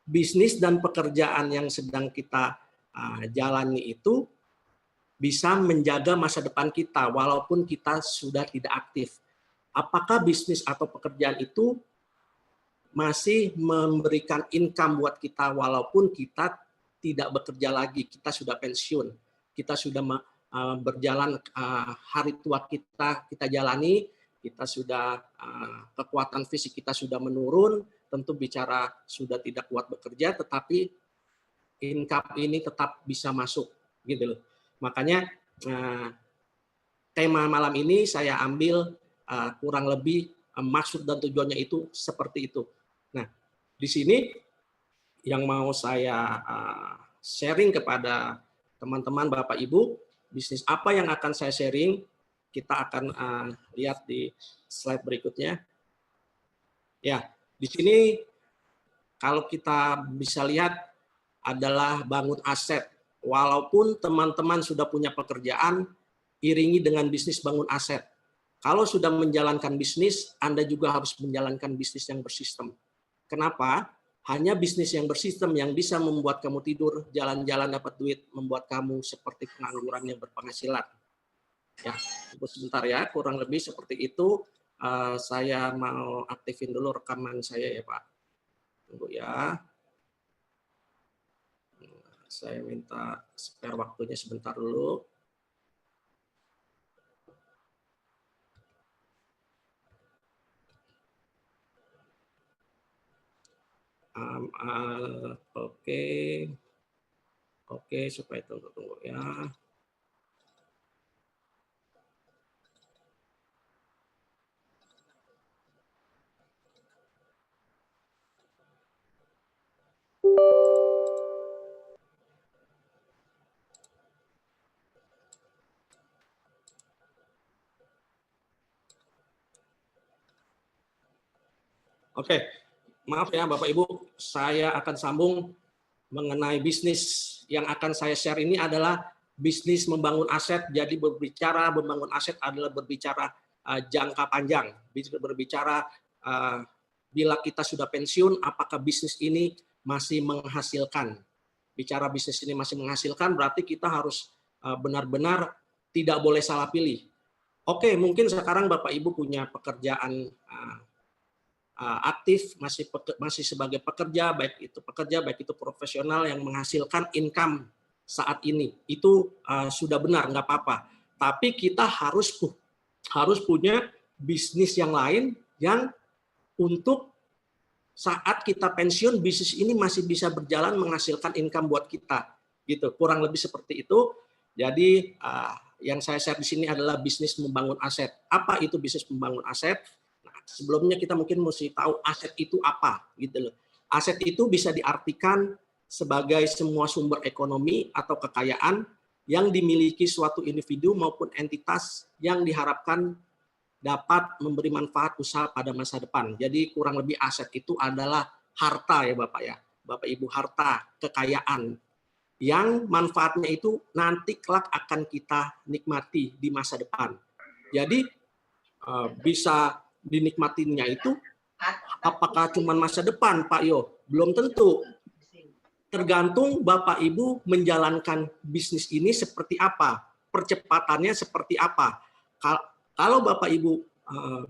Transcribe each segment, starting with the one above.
bisnis dan pekerjaan yang sedang kita jalani itu bisa menjaga masa depan kita walaupun kita sudah tidak aktif. Apakah bisnis atau pekerjaan itu masih memberikan income buat kita walaupun kita tidak bekerja lagi, kita sudah pensiun, kita sudah berjalan hari tua kita jalani, kita sudah kekuatan fisik kita sudah menurun, tentu bicara sudah tidak kuat bekerja, tetapi income ini tetap bisa masuk, gitu loh. Makanya tema malam ini saya ambil kurang lebih maksud dan tujuannya itu seperti itu. Nah, di sini yang mau saya sharing kepada teman-teman Bapak Ibu, bisnis apa yang akan saya sharing, kita akan lihat di slide berikutnya. Ya, di sini kalau kita bisa lihat adalah bangun aset. Walaupun teman-teman sudah punya pekerjaan, iringi dengan bisnis bangun aset. Kalau sudah menjalankan bisnis, Anda juga harus menjalankan bisnis yang bersistem. Kenapa? Hanya bisnis yang bersistem yang bisa membuat kamu tidur, jalan-jalan dapat duit, membuat kamu seperti pengangguran yang berpenghasilan. Ya, tunggu sebentar ya, kurang lebih seperti itu. Saya mau aktifin dulu rekaman saya ya Pak. Tunggu ya. Saya minta spare waktunya sebentar dulu. Oke, supaya tunggu ya. Oke, maaf ya Bapak Ibu, saya akan sambung mengenai bisnis yang akan saya share ini adalah bisnis membangun aset. Jadi berbicara membangun aset adalah berbicara jangka panjang, berbicara bila kita sudah pensiun, apakah bisnis ini masih menghasilkan. Bicara bisnis ini masih menghasilkan, berarti kita harus benar-benar tidak boleh salah pilih. Oke, mungkin sekarang Bapak Ibu punya pekerjaan aktif, masih sebagai pekerja, baik itu profesional yang menghasilkan income saat ini, itu sudah benar, nggak apa-apa. Tapi kita harus punya bisnis yang lain yang untuk saat kita pensiun, bisnis ini masih bisa berjalan menghasilkan income buat kita, gitu. Kurang lebih seperti itu. Jadi yang saya share di sini adalah bisnis membangun aset. Apa itu bisnis membangun aset? Sebelumnya kita mungkin mesti tahu aset itu apa, gitu loh. Aset itu bisa diartikan sebagai semua sumber ekonomi atau kekayaan yang dimiliki suatu individu maupun entitas yang diharapkan dapat memberi manfaat usaha pada masa depan. Jadi kurang lebih aset itu adalah harta ya Bapak ya. Bapak Ibu, harta, kekayaan yang manfaatnya itu nanti kelak akan kita nikmati di masa depan. Jadi bisa dinikmatinya itu apakah cuma masa depan Pak Yo? Belum tentu. Tergantung Bapak Ibu menjalankan bisnis ini seperti apa, percepatannya seperti apa. Kalau Bapak Ibu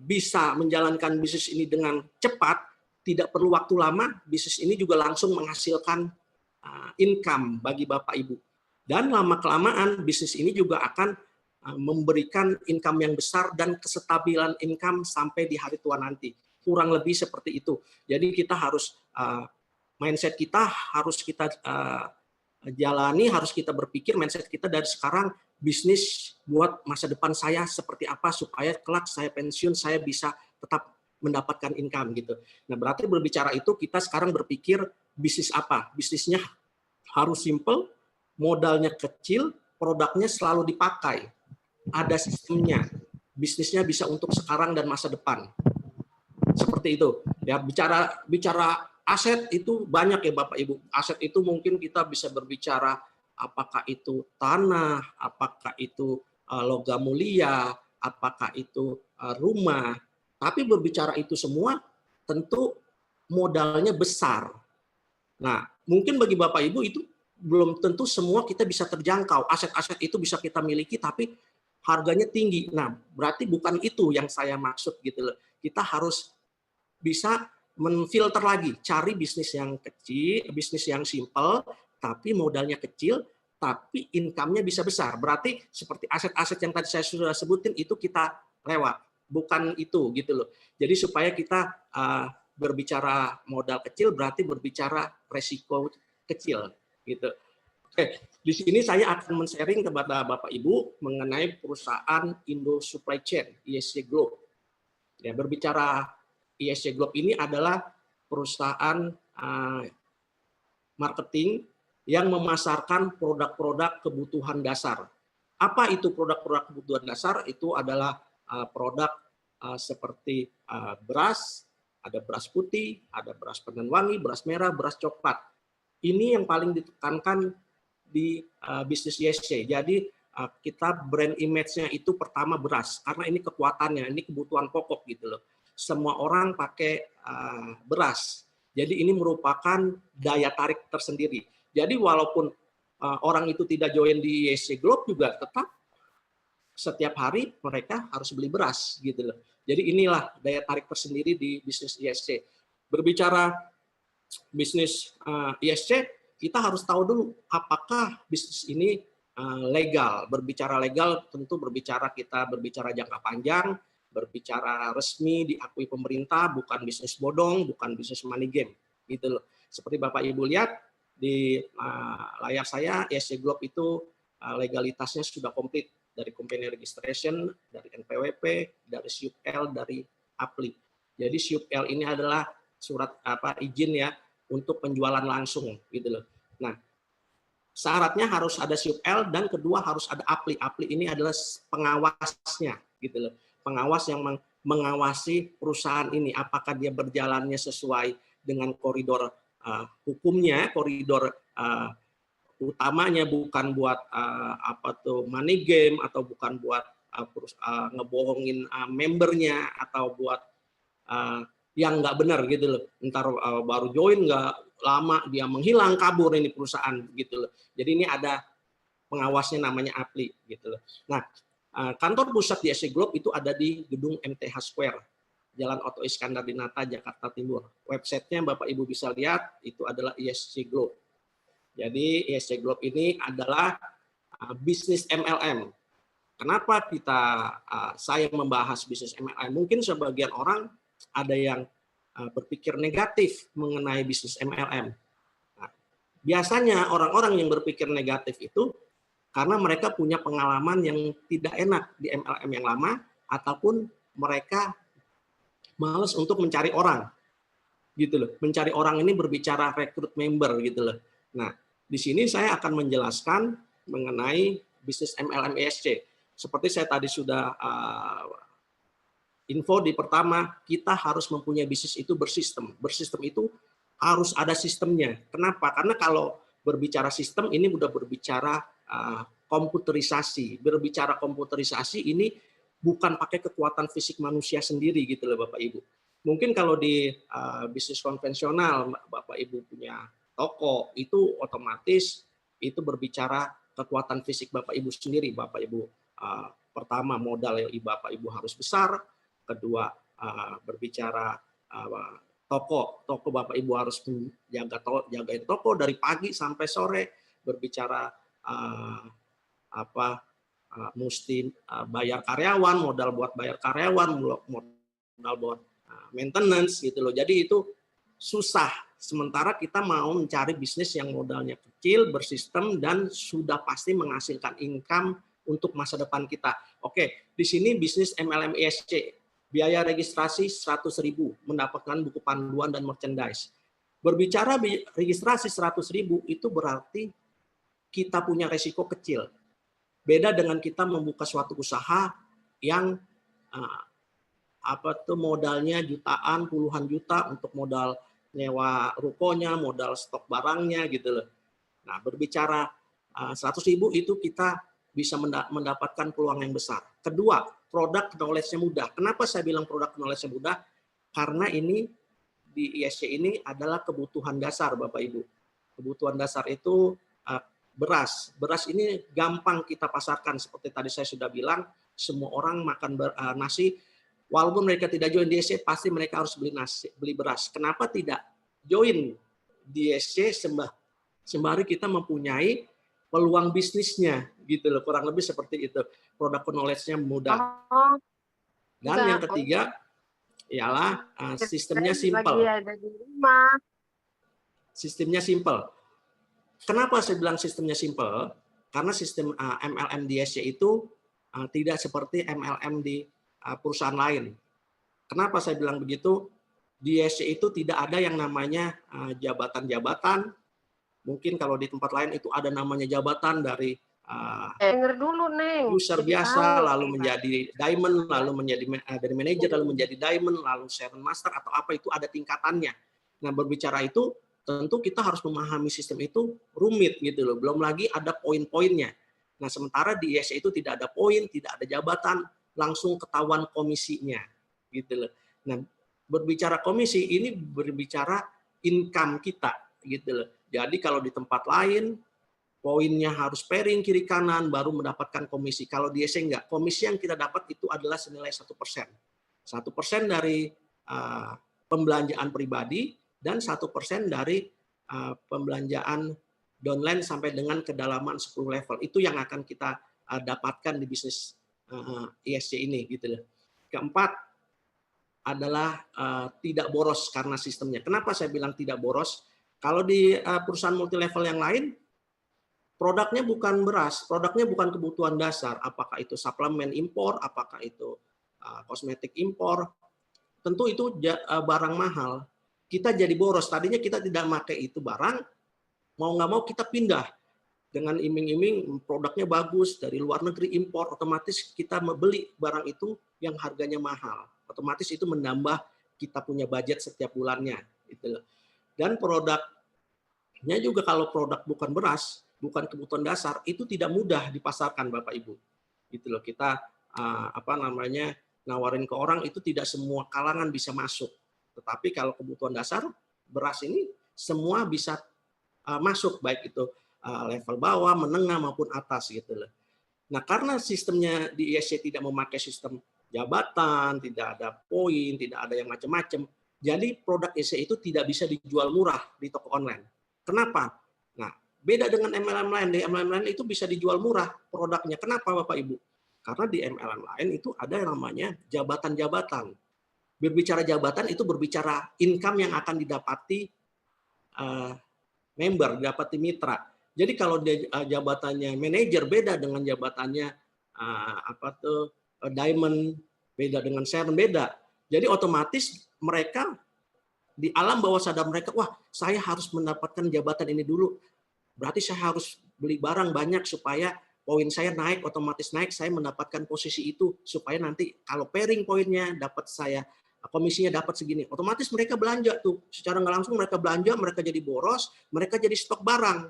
bisa menjalankan bisnis ini dengan cepat, tidak perlu waktu lama, bisnis ini juga langsung menghasilkan income bagi Bapak Ibu. Dan lama-kelamaan bisnis ini juga akan memberikan income yang besar dan kestabilan income sampai di hari tua nanti. Kurang lebih seperti itu. Jadi kita harus mindset kita harus kita jalani, harus kita berpikir mindset kita dari sekarang, bisnis buat masa depan saya seperti apa supaya kelak saya pensiun saya bisa tetap mendapatkan income gitu. Nah, berarti berbicara itu kita sekarang berpikir bisnis apa? Bisnisnya harus simple, modalnya kecil, produknya selalu dipakai. Ada sistemnya, bisnisnya bisa untuk sekarang dan masa depan. Seperti itu. Ya, bicara aset itu banyak ya Bapak Ibu. Aset itu mungkin kita bisa berbicara apakah itu tanah, apakah itu logam mulia, apakah itu rumah. Tapi berbicara itu semua tentu modalnya besar. Nah, mungkin bagi Bapak Ibu itu belum tentu semua kita bisa terjangkau. Aset-aset itu bisa kita miliki, tapi harganya tinggi. Nah, berarti bukan itu yang saya maksud gitu loh. Kita harus bisa menfilter lagi, cari bisnis yang kecil, bisnis yang simple, tapi modalnya kecil, tapi income-nya bisa besar. Berarti seperti aset-aset yang tadi saya sudah sebutin itu kita lewat, bukan itu gitu loh. Jadi supaya kita berbicara modal kecil berarti berbicara resiko kecil gitu. Oke, di sini saya akan men-sharing kepada Bapak Ibu mengenai perusahaan Indo Supply Chain ISC Group. Ya, berbicara ISC Group ini adalah perusahaan marketing yang memasarkan produk-produk kebutuhan dasar. Apa itu produk-produk kebutuhan dasar? Itu adalah produk seperti beras, ada beras putih, ada beras pandan wangi, beras merah, beras coklat. Ini yang paling ditekankan di bisnis ISC. Jadi kita brand image-nya itu pertama beras, karena ini kekuatannya, ini kebutuhan pokok gitu loh. Semua orang pakai beras. Jadi ini merupakan daya tarik tersendiri. Jadi walaupun orang itu tidak join di ISC Group juga tetap setiap hari mereka harus beli beras gitu loh. Jadi inilah daya tarik tersendiri di bisnis ISC. Berbicara bisnis ISC, kita harus tahu dulu apakah bisnis ini legal. Berbicara legal tentu kita berbicara jangka panjang, berbicara resmi diakui pemerintah, bukan bisnis bodong, bukan bisnis money game. Gitu loh. Seperti Bapak Ibu lihat di layar saya, ISC Group itu legalitasnya sudah komplit dari company registration, dari NPWP, dari SUPL, dari APLI. Jadi SUPL ini adalah surat izin ya untuk penjualan langsung gitu loh. Nah, syaratnya harus ada SUPL dan kedua harus ada APLI. APLI ini adalah pengawasnya gitu loh. Pengawas yang mengawasi perusahaan ini apakah dia berjalannya sesuai dengan koridor hukumnya, koridor utamanya, bukan buat money game atau bukan buat ngebohongin membernya atau buat yang nggak benar gitu loh. Ntar baru join nggak lama dia menghilang, kabur ini perusahaan gitu loh. Jadi ini ada pengawasnya namanya APLI gitu loh. Nah, kantor pusat di ISC Group itu ada di gedung MTH Square, Jalan Oto Iskandar di Nata, Jakarta Timur. Websitenya Bapak Ibu bisa lihat, itu adalah ISC Group. Jadi ISC Group ini adalah bisnis MLM. Kenapa saya membahas bisnis MLM? Mungkin sebagian orang ada yang berpikir negatif mengenai bisnis MLM. Nah, biasanya orang-orang yang berpikir negatif itu karena mereka punya pengalaman yang tidak enak di MLM yang lama, ataupun mereka malas untuk mencari orang, gitu loh. Mencari orang ini berbicara rekrut member, gitu loh. Nah, di sini saya akan menjelaskan mengenai bisnis MLM ISC. Seperti saya tadi sudah info di pertama, kita harus mempunyai bisnis itu bersistem. Bersistem itu harus ada sistemnya. Kenapa? Karena kalau berbicara sistem, ini udah berbicara komputerisasi. Berbicara komputerisasi ini bukan pakai kekuatan fisik manusia sendiri gitu loh Bapak Ibu. Mungkin kalau di bisnis konvensional, Bapak Ibu punya toko, itu otomatis itu berbicara kekuatan fisik Bapak Ibu sendiri. Bapak Ibu pertama modal yang Bapak Ibu harus besar, kedua berbicara toko Bapak Ibu harus jagain toko dari pagi sampai sore, berbicara mesti bayar karyawan, modal buat bayar karyawan, modal buat maintenance gitu loh. Jadi itu susah. Sementara kita mau mencari bisnis yang modalnya kecil, bersistem, dan sudah pasti menghasilkan income untuk masa depan kita. Oke, di sini bisnis MLM ISC. Biaya registrasi 100.000, mendapatkan buku panduan dan merchandise. Berbicara registrasi 100.000 itu berarti kita punya resiko kecil. Beda dengan kita membuka suatu usaha yang modalnya jutaan, puluhan juta untuk modal nyewa rukonya, modal stok barangnya gitu loh. Nah, berbicara 100.000 itu kita bisa mendapatkan peluang yang besar. Kedua, produk knowledge-nya mudah. Kenapa saya bilang produk knowledge-nya mudah? Karena ini di ISC ini adalah kebutuhan dasar, Bapak Ibu. Kebutuhan dasar itu beras. Beras ini gampang kita pasarkan, seperti tadi saya sudah bilang, semua orang makan nasi, walaupun mereka tidak join di ISC, pasti mereka harus beli beras. Kenapa tidak join di ISC sembari kita mempunyai peluang bisnisnya, gitu loh, kurang lebih seperti itu. Produk knowledge-nya mudah. Dan yang ketiga ialah sistemnya simple. Sistemnya simple. Kenapa saya bilang sistemnya simple? Karena sistem MLM di ISC itu tidak seperti MLM di perusahaan lain. Kenapa saya bilang begitu? Di ISC itu tidak ada yang namanya jabatan-jabatan. Mungkin kalau di tempat lain itu ada namanya jabatan dari user biasa, lalu menjadi diamond, lalu menjadi dari manajer, lalu menjadi diamond, lalu seven master atau apa, itu ada tingkatannya. Nah, berbicara itu tentu kita harus memahami sistem itu rumit gitu loh. Belum lagi ada poin-poinnya. Nah, sementara di ISC itu tidak ada poin, tidak ada jabatan, langsung ketahuan komisinya gitu loh. Nah, berbicara komisi ini berbicara income kita gitu loh. Jadi kalau di tempat lain poinnya harus pairing kiri kanan baru mendapatkan komisi. Kalau di ISC enggak, komisi yang kita dapat itu adalah senilai 1%. 1% dari pembelanjaan pribadi dan 1% dari pembelanjaan downline sampai dengan kedalaman 10 level. Itu yang akan kita dapatkan di bisnis ISC ini gitu loh. Keempat adalah tidak boros karena sistemnya. Kenapa saya bilang tidak boros? Kalau di perusahaan multi level yang lain, produknya bukan beras, produknya bukan kebutuhan dasar, apakah itu suplemen impor, apakah itu kosmetik impor, tentu itu barang mahal. Kita jadi boros, tadinya kita tidak pakai itu barang, mau nggak mau kita pindah. Dengan iming-iming produknya bagus, dari luar negeri impor, otomatis kita membeli barang itu yang harganya mahal. Otomatis itu menambah kita punya budget setiap bulannya. Dan produknya juga kalau produk bukan beras, bukan kebutuhan dasar, itu tidak mudah dipasarkan, Bapak Ibu. Gitu loh, kita nawarin ke orang itu tidak semua kalangan bisa masuk. Tetapi kalau kebutuhan dasar beras ini semua bisa masuk, baik itu level bawah, menengah maupun atas gitu loh. Nah, karena sistemnya di ISC tidak memakai sistem jabatan, tidak ada poin, tidak ada yang macam-macam. Jadi produk ISC itu tidak bisa dijual murah di toko online. Kenapa? Nah, beda dengan MLM lain. Di MLM lain itu bisa dijual murah produknya. Kenapa, Bapak Ibu? Karena di MLM lain itu ada yang namanya jabatan-jabatan. Berbicara jabatan itu berbicara income yang akan didapati member, didapati mitra. Jadi kalau dia jabatannya manajer beda dengan jabatannya diamond, beda dengan seven, beda. Jadi otomatis mereka di alam bawah sadar mereka, wah saya harus mendapatkan jabatan ini dulu. Berarti saya harus beli barang banyak supaya poin saya naik, otomatis naik, saya mendapatkan posisi itu supaya nanti kalau pairing poinnya dapat saya komisinya dapat segini. Otomatis mereka belanja tuh. Secara nggak langsung mereka belanja, mereka jadi boros, mereka jadi stok barang.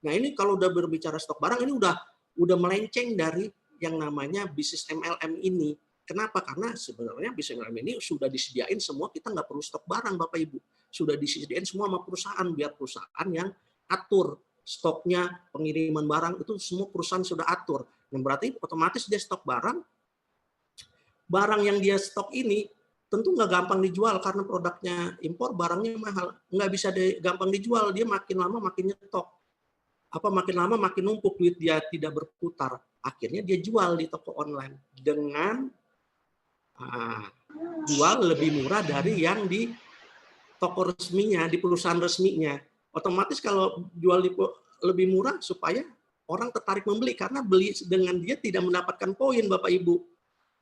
Nah, ini kalau udah berbicara stok barang ini udah melenceng dari yang namanya bisnis MLM ini. Kenapa? Karena sebenarnya bisnis MLM ini sudah disediain semua, kita nggak perlu stok barang, Bapak Ibu. Sudah disediain semua sama perusahaan, biar perusahaan yang atur stoknya, pengiriman barang itu semua perusahaan sudah atur. Nah, berarti otomatis dia stok barang yang dia stok ini tentu nggak gampang dijual karena produknya impor, barangnya mahal, nggak bisa gampang dijual, dia makin lama makin nyetok. Makin lama makin numpuk, duit dia tidak berputar. Akhirnya dia jual di toko online dengan jual lebih murah dari yang di toko resminya, di perusahaan resminya. Otomatis kalau jual lebih murah supaya orang tertarik membeli, karena beli dengan dia tidak mendapatkan poin, Bapak Ibu.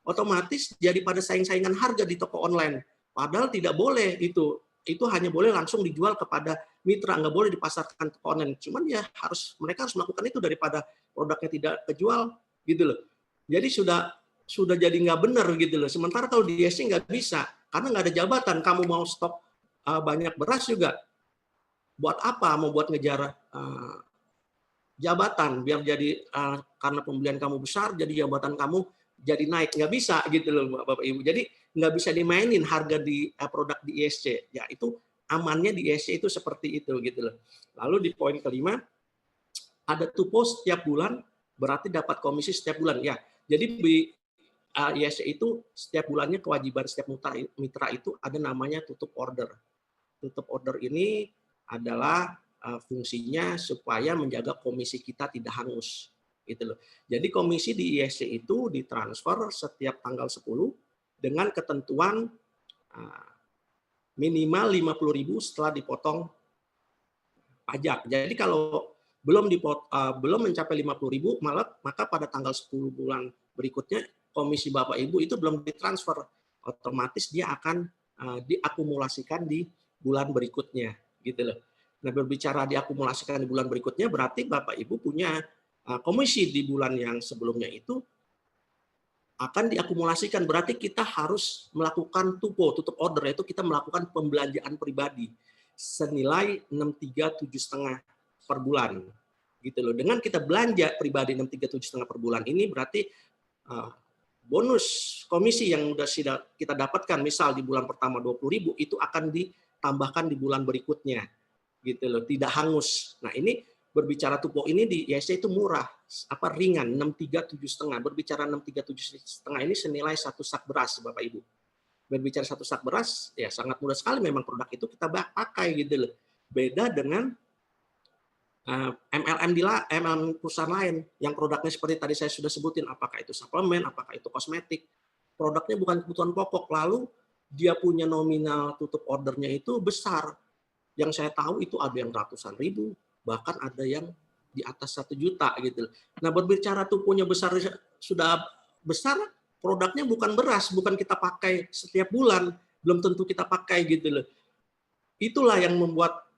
Otomatis jadi pada saing-saingan harga di toko online. Padahal tidak boleh itu. Itu hanya boleh langsung dijual kepada mitra, nggak boleh dipasarkan toko online. Cuman ya mereka harus melakukan itu daripada produknya tidak kejual gitu loh. Jadi sudah jadi nggak benar gitu loh. Sementara kalau di ISC nggak bisa, karena nggak ada jabatan. Kamu mau stok banyak beras juga, buat apa? Mau buat ngejar jabatan biar jadi karena pembelian kamu besar, jadi jabatan kamu jadi naik, nggak bisa gitu loh, Bapak Ibu. Jadi nggak bisa dimainin harga di produk di ISC. Ya itu amannya di ISC itu seperti itu gitu loh. Lalu di poin kelima, ada tupo setiap bulan berarti dapat komisi setiap bulan. Ya, jadi di ISC itu setiap bulannya kewajiban setiap mitra itu ada namanya tutup order. Tutup order ini adalah fungsinya supaya menjaga komisi kita tidak hangus. Gitu loh. Jadi komisi di ISC itu ditransfer setiap tanggal 10 dengan ketentuan minimal 50.000 setelah dipotong pajak. Jadi kalau belum mencapai 50.000, maka pada tanggal 10 bulan berikutnya komisi Bapak Ibu itu belum ditransfer, otomatis dia akan diakumulasikan di bulan berikutnya, gitu loh. Nah, berbicara diakumulasikan di bulan berikutnya berarti Bapak Ibu punya komisi di bulan yang sebelumnya itu akan diakumulasikan, berarti kita harus melakukan tutup order, yaitu kita melakukan pembelanjaan pribadi senilai 63,7,5 per bulan, gitu loh. Dengan kita belanja pribadi 63,7,5 per bulan ini berarti bonus komisi yang sudah kita dapatkan, misal di bulan pertama 20.000 itu akan ditambahkan di bulan berikutnya, gitu loh, tidak hangus. Nah ini berbicara tupo ini di ISC itu murah, ringan, 63,7,5. Berbicara 63,7,5 ini senilai 1 sak beras, Bapak Ibu. Berbicara 1 sak beras, ya sangat mudah sekali memang produk itu kita pakai, gitu loh. Beda dengan MLM perusahaan lain yang produknya seperti tadi saya sudah sebutin, apakah itu suplemen, apakah itu kosmetik, produknya bukan kebutuhan pokok, lalu dia punya nominal tutup ordernya itu besar. Yang saya tahu itu ada yang ratusan ribu, bahkan ada yang di atas 1 juta gitu. Nah, berbicara tuponya besar, sudah besar, produknya bukan beras, bukan kita pakai setiap bulan, belum tentu kita pakai gitu loh. Itulah yang membuat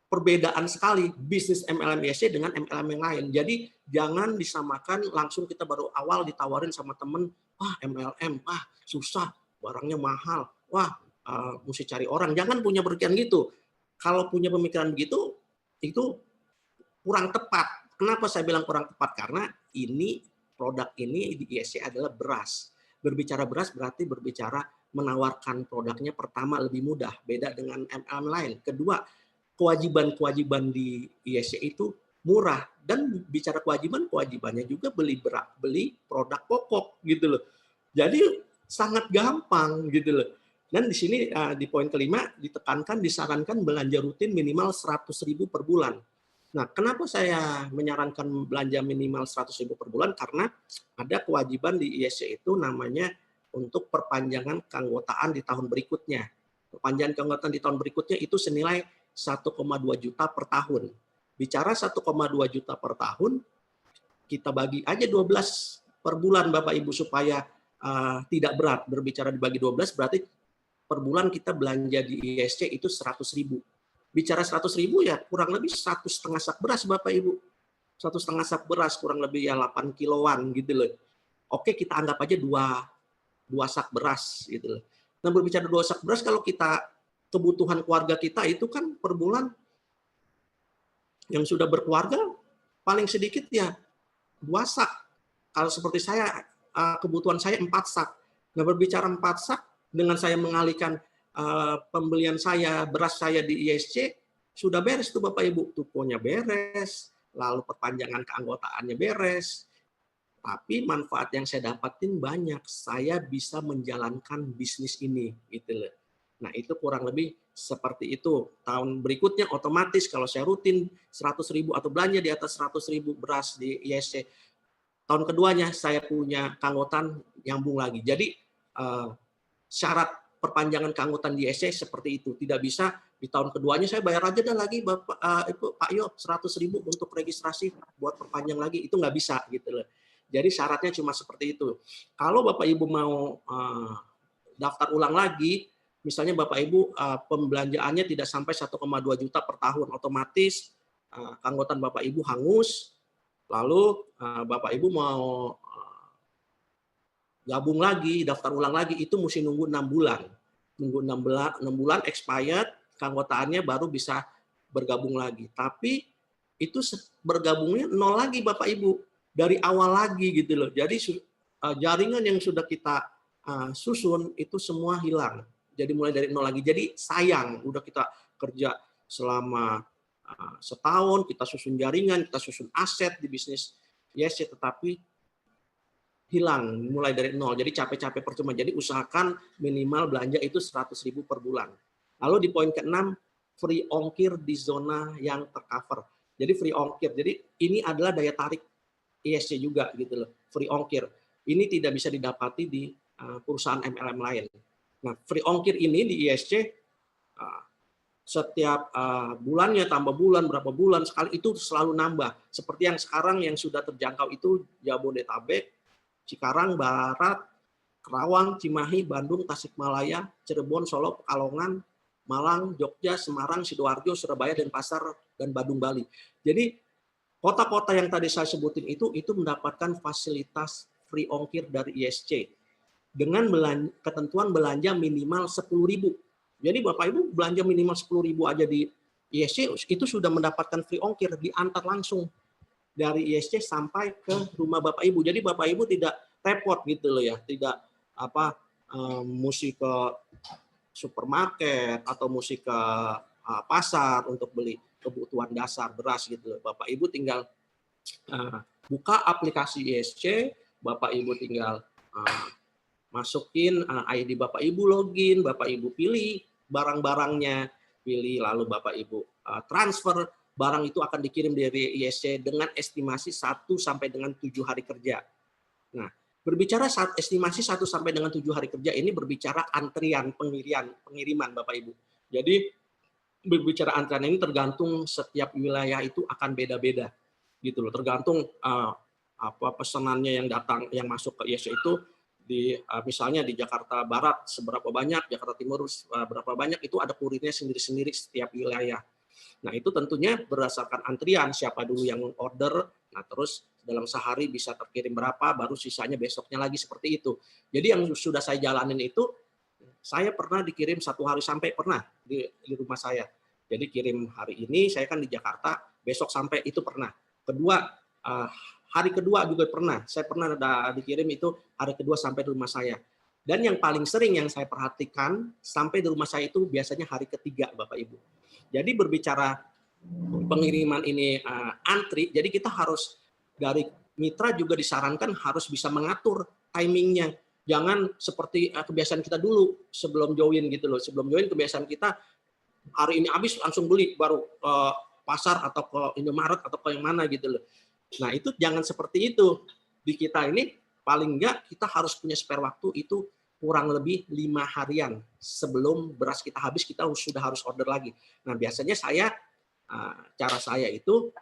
perbedaan sekali bisnis MLM ISC dengan MLM yang lain. Jadi jangan disamakan langsung kita baru awal ditawarin sama temen, wah MLM, susah, barangnya mahal, wah mesti cari orang. Jangan punya pemikiran gitu. Kalau punya pemikiran begitu, itu kurang tepat. Kenapa saya bilang kurang tepat? Karena ini produk ini di ISC adalah beras. Berbicara beras berarti berbicara menawarkan produknya pertama lebih mudah, beda dengan MLM lain. Kedua, kewajiban di ISC itu murah, dan bicara kewajibannya juga beli produk pokok gitu loh. Jadi sangat gampang gitu loh. Dan di sini di poin kelima ditekankan disarankan belanja rutin minimal 100.000 per bulan. Nah, kenapa saya menyarankan belanja minimal 100.000 per bulan? Karena ada kewajiban di ISC itu namanya untuk perpanjangan keanggotaan di tahun berikutnya. Perpanjangan keanggotaan di tahun berikutnya itu senilai 1,2 juta per tahun. Bicara 1,2 juta per tahun, kita bagi aja 12 per bulan Bapak Ibu supaya tidak berat. Berbicara dibagi 12 berarti per bulan kita belanja di ISC itu 100.000. Bicara 100.000 ya kurang lebih 1,5 sak beras Bapak Ibu. 1,5 sak beras kurang lebih ya 8 kiloan gitu loh. Oke, kita anggap aja 2 sak beras gitu loh. Nah, berbicara 2 sak beras, kalau kita kebutuhan keluarga kita itu kan per bulan yang sudah berkeluarga paling sedikit ya 2 sak. Kalau seperti saya, kebutuhan saya 4 sak. Nah, berbicara 4 sak, dengan saya mengalihkan pembelian saya, beras saya di ISC, sudah beres tuh Bapak Ibu. Tuponya beres, lalu perpanjangan keanggotaannya beres. Tapi manfaat yang saya dapatin banyak. Saya bisa menjalankan bisnis ini, gitu loh. Nah, itu kurang lebih seperti itu. Tahun berikutnya otomatis kalau saya rutin 100.000 atau belanja di atas 100.000 beras di ISC, tahun keduanya saya punya keanggotaan nyambung lagi. Jadi syarat perpanjangan keanggotaan di ISC seperti itu. Tidak bisa di tahun keduanya saya bayar aja dah lagi Bapak Pak Yo 100.000 untuk registrasi buat perpanjang lagi, itu nggak bisa gitu loh. Jadi syaratnya cuma seperti itu. Kalau Bapak Ibu mau daftar ulang lagi, misalnya Bapak Ibu pembelanjaannya tidak sampai 1,2 juta per tahun, otomatis keanggotaan Bapak Ibu hangus, lalu Bapak Ibu mau gabung lagi, daftar ulang lagi, itu mesti nunggu 6 bulan. Nunggu 6 bulan expired, keanggotaannya baru bisa bergabung lagi. Tapi itu bergabungnya nol lagi Bapak Ibu, dari awal lagi gitu loh. Jadi jaringan yang sudah kita susun itu semua hilang. Jadi mulai dari nol lagi. Jadi sayang, udah kita kerja selama setahun, kita susun jaringan, kita susun aset di bisnis ISC, tetapi hilang mulai dari nol. Jadi capek-capek percuma. Jadi usahakan minimal belanja itu 100.000 per bulan. Lalu di poin ke-6, free ongkir di zona yang tercover. Jadi free ongkir. Jadi ini adalah daya tarik ISC juga gitu loh. Free ongkir. Ini tidak bisa didapati di perusahaan MLM lain. Nah, free ongkir ini di ISC setiap bulannya tambah bulan, berapa bulan sekali itu selalu nambah. Seperti yang sekarang yang sudah terjangkau itu Jabodetabek, Cikarang Barat, Kerawang, Cimahi, Bandung, Tasikmalaya, Cirebon, Solo, Pekalongan, Malang, Jogja, Semarang, Sidoarjo, Surabaya, Denpasar, dan Badung, Bali. Jadi kota-kota yang tadi saya sebutin itu mendapatkan fasilitas free ongkir dari ISC dengan ketentuan belanja minimal 10.000. Jadi Bapak Ibu belanja minimal 10.000 aja di ISC itu sudah mendapatkan free ongkir, diantar langsung dari ISC sampai ke rumah Bapak Ibu. Jadi Bapak Ibu tidak repot gitu loh ya, tidak mesti ke supermarket atau mesti ke pasar untuk beli kebutuhan dasar beras gitu loh. Bapak Ibu tinggal buka aplikasi ISC, Bapak Ibu tinggal masukin ID Bapak Ibu, login, Bapak Ibu pilih barang-barangnya, pilih lalu Bapak Ibu transfer. Barang itu akan dikirim dari ISC dengan estimasi 1 sampai dengan 7 hari kerja. Nah, berbicara saat estimasi 1 sampai dengan 7 hari kerja ini berbicara antrian pengiriman Bapak Ibu. Jadi berbicara antrian ini tergantung setiap wilayah itu akan beda-beda gitu loh. Tergantung pesanannya yang datang, yang masuk ke ISC itu misalnya di Jakarta Barat seberapa banyak, Jakarta Timur berapa banyak, itu ada kurirnya sendiri-sendiri setiap wilayah. Nah, itu tentunya berdasarkan antrian, siapa dulu yang order, nah terus dalam sehari bisa terkirim berapa, baru sisanya besoknya lagi, seperti itu. Jadi yang sudah saya jalanin itu, saya pernah dikirim 1 hari sampai pernah di rumah saya. Jadi kirim hari ini, saya kan di Jakarta, besok sampai itu pernah. Kedua, hari kedua juga pernah, saya pernah dikirim itu hari kedua sampai di rumah saya. Dan yang paling sering yang saya perhatikan sampai di rumah saya itu biasanya hari ketiga, Bapak Ibu. Jadi berbicara pengiriman ini antri, jadi kita harus dari mitra juga disarankan harus bisa mengatur timingnya. Jangan seperti kebiasaan kita dulu sebelum join gitu loh. Sebelum join kebiasaan kita hari ini habis langsung beli, baru pasar atau ke Indomaret atau ke yang mana gitu loh. Nah, itu jangan seperti itu. Di kita ini paling enggak kita harus punya spare waktu itu kurang lebih 5 harian sebelum beras kita habis, kita sudah harus order lagi. Nah, biasanya cara saya itu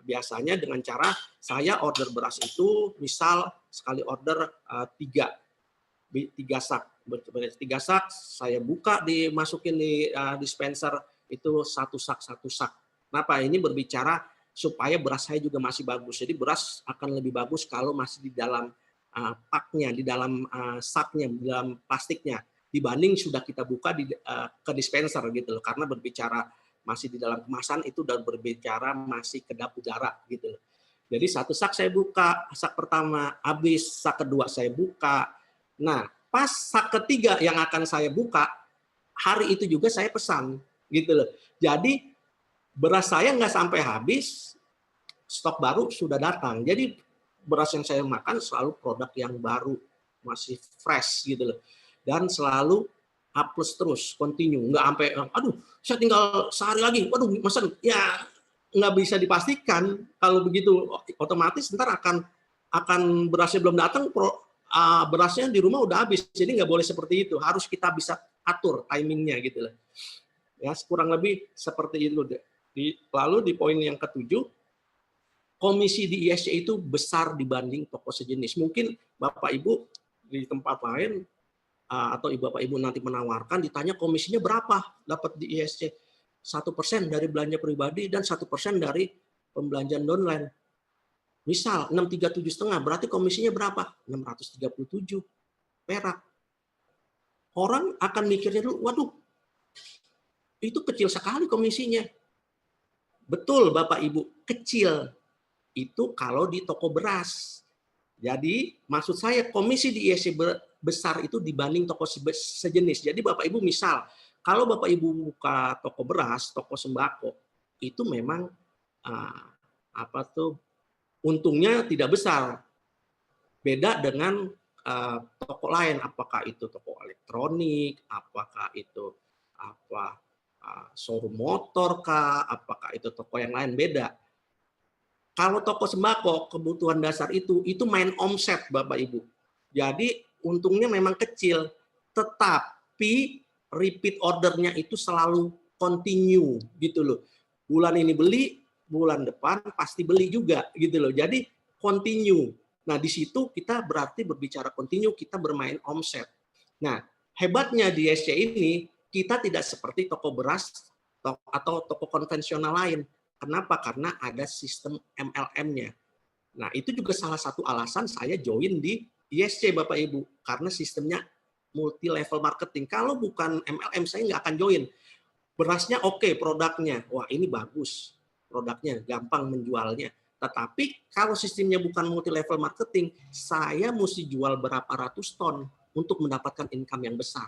biasanya dengan cara saya order beras itu misal sekali order 3 sak. 3 sak saya buka, dimasukin di dispenser itu 1 sak. Kenapa? Ini berbicara supaya beras saya juga masih bagus. Jadi beras akan lebih bagus kalau masih di dalam paknya, di dalam saknya, di dalam plastiknya, dibanding sudah kita buka ke dispenser gitu loh. Karena berbicara masih di dalam kemasan itu dan berbicara masih kedap udara gitu loh. Jadi 1 sak saya buka, sak pertama habis, sak kedua saya buka. Nah, pas sak ketiga yang akan saya buka, hari itu juga saya pesan gitu loh. Jadi beras saya nggak sampai habis, stok baru sudah datang. Jadi beras yang saya makan selalu produk yang baru, masih fresh gitu loh. Dan selalu A+ terus, continue. Nggak sampai, aduh, saya tinggal sehari lagi, waduh, mesen. Ya, nggak bisa dipastikan. Kalau begitu, otomatis ntar akan berasnya belum datang, berasnya di rumah udah habis. Jadi nggak boleh seperti itu. Harus kita bisa atur timingnya gitu loh. Ya, kurang lebih seperti itu. Lalu di poin yang ke-7, komisi di ISC itu besar dibanding toko sejenis. Mungkin Bapak Ibu di tempat lain atau Bapak Ibu nanti menawarkan, ditanya komisinya berapa dapat di ISC. 1% dari belanja pribadi dan 1% dari pembelanjaan online. Misal 637,5, berarti komisinya berapa? 637 perak. Orang akan mikirnya dulu, waduh, itu kecil sekali komisinya. Betul Bapak Ibu, kecil. Itu kalau di toko beras. Jadi maksud saya komisi di ISC besar itu dibanding toko sejenis. Jadi Bapak Ibu misal, kalau Bapak Ibu buka toko beras, toko sembako, itu memang uh, untungnya tidak besar. Beda dengan toko lain, apakah itu toko elektronik, apakah itu showroom motor kah, apakah itu toko yang lain, beda. Kalau toko sembako kebutuhan dasar itu main omset Bapak Ibu. Jadi untungnya memang kecil, tetapi repeat ordernya itu selalu continue gitu loh. Bulan ini beli, bulan depan pasti beli juga gitu loh. Jadi continue. Nah, di situ kita berarti berbicara continue, kita bermain omset. Nah, hebatnya di ISC ini kita tidak seperti toko beras atau toko konvensional lain. Kenapa? Karena ada sistem MLM-nya. Nah, itu juga salah satu alasan saya join di ISC Bapak Ibu, karena sistemnya multi level marketing. Kalau bukan MLM saya nggak akan join. Berasnya oke, produknya, wah ini bagus, produknya gampang menjualnya. Tetapi kalau sistemnya bukan multi level marketing, saya mesti jual berapa ratus ton untuk mendapatkan income yang besar.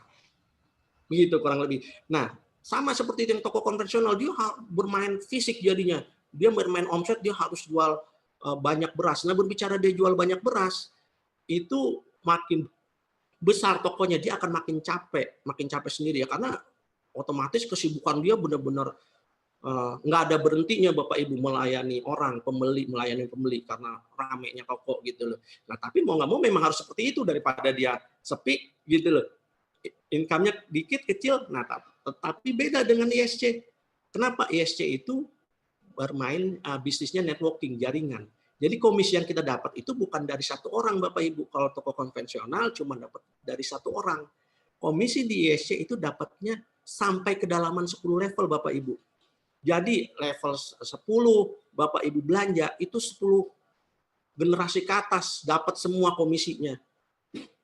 Begitu kurang lebih. Nah, sama seperti yang toko konvensional, dia bermain fisik jadinya. Dia bermain omset, dia harus jual banyak beras. Nah, berbicara dia jual banyak beras, itu makin besar tokonya, dia akan makin capek sendiri ya, karena otomatis kesibukan dia benar-benar nggak ada berhentinya Bapak Ibu melayani orang, melayani pembeli karena ramenya toko gitu loh. Nah, tapi mau nggak mau memang harus seperti itu daripada dia sepi gitu loh. Income-nya dikit kecil, nah tetapi beda dengan ISC. Kenapa? ISC itu bermain bisnisnya networking, jaringan. Jadi komisi yang kita dapat itu bukan dari satu orang Bapak Ibu. Kalau toko konvensional cuma dapat dari satu orang. Komisi di ISC itu dapatnya sampai kedalaman 10 level Bapak Ibu. Jadi level 10 Bapak Ibu belanja itu 10 generasi ke atas dapat semua komisinya.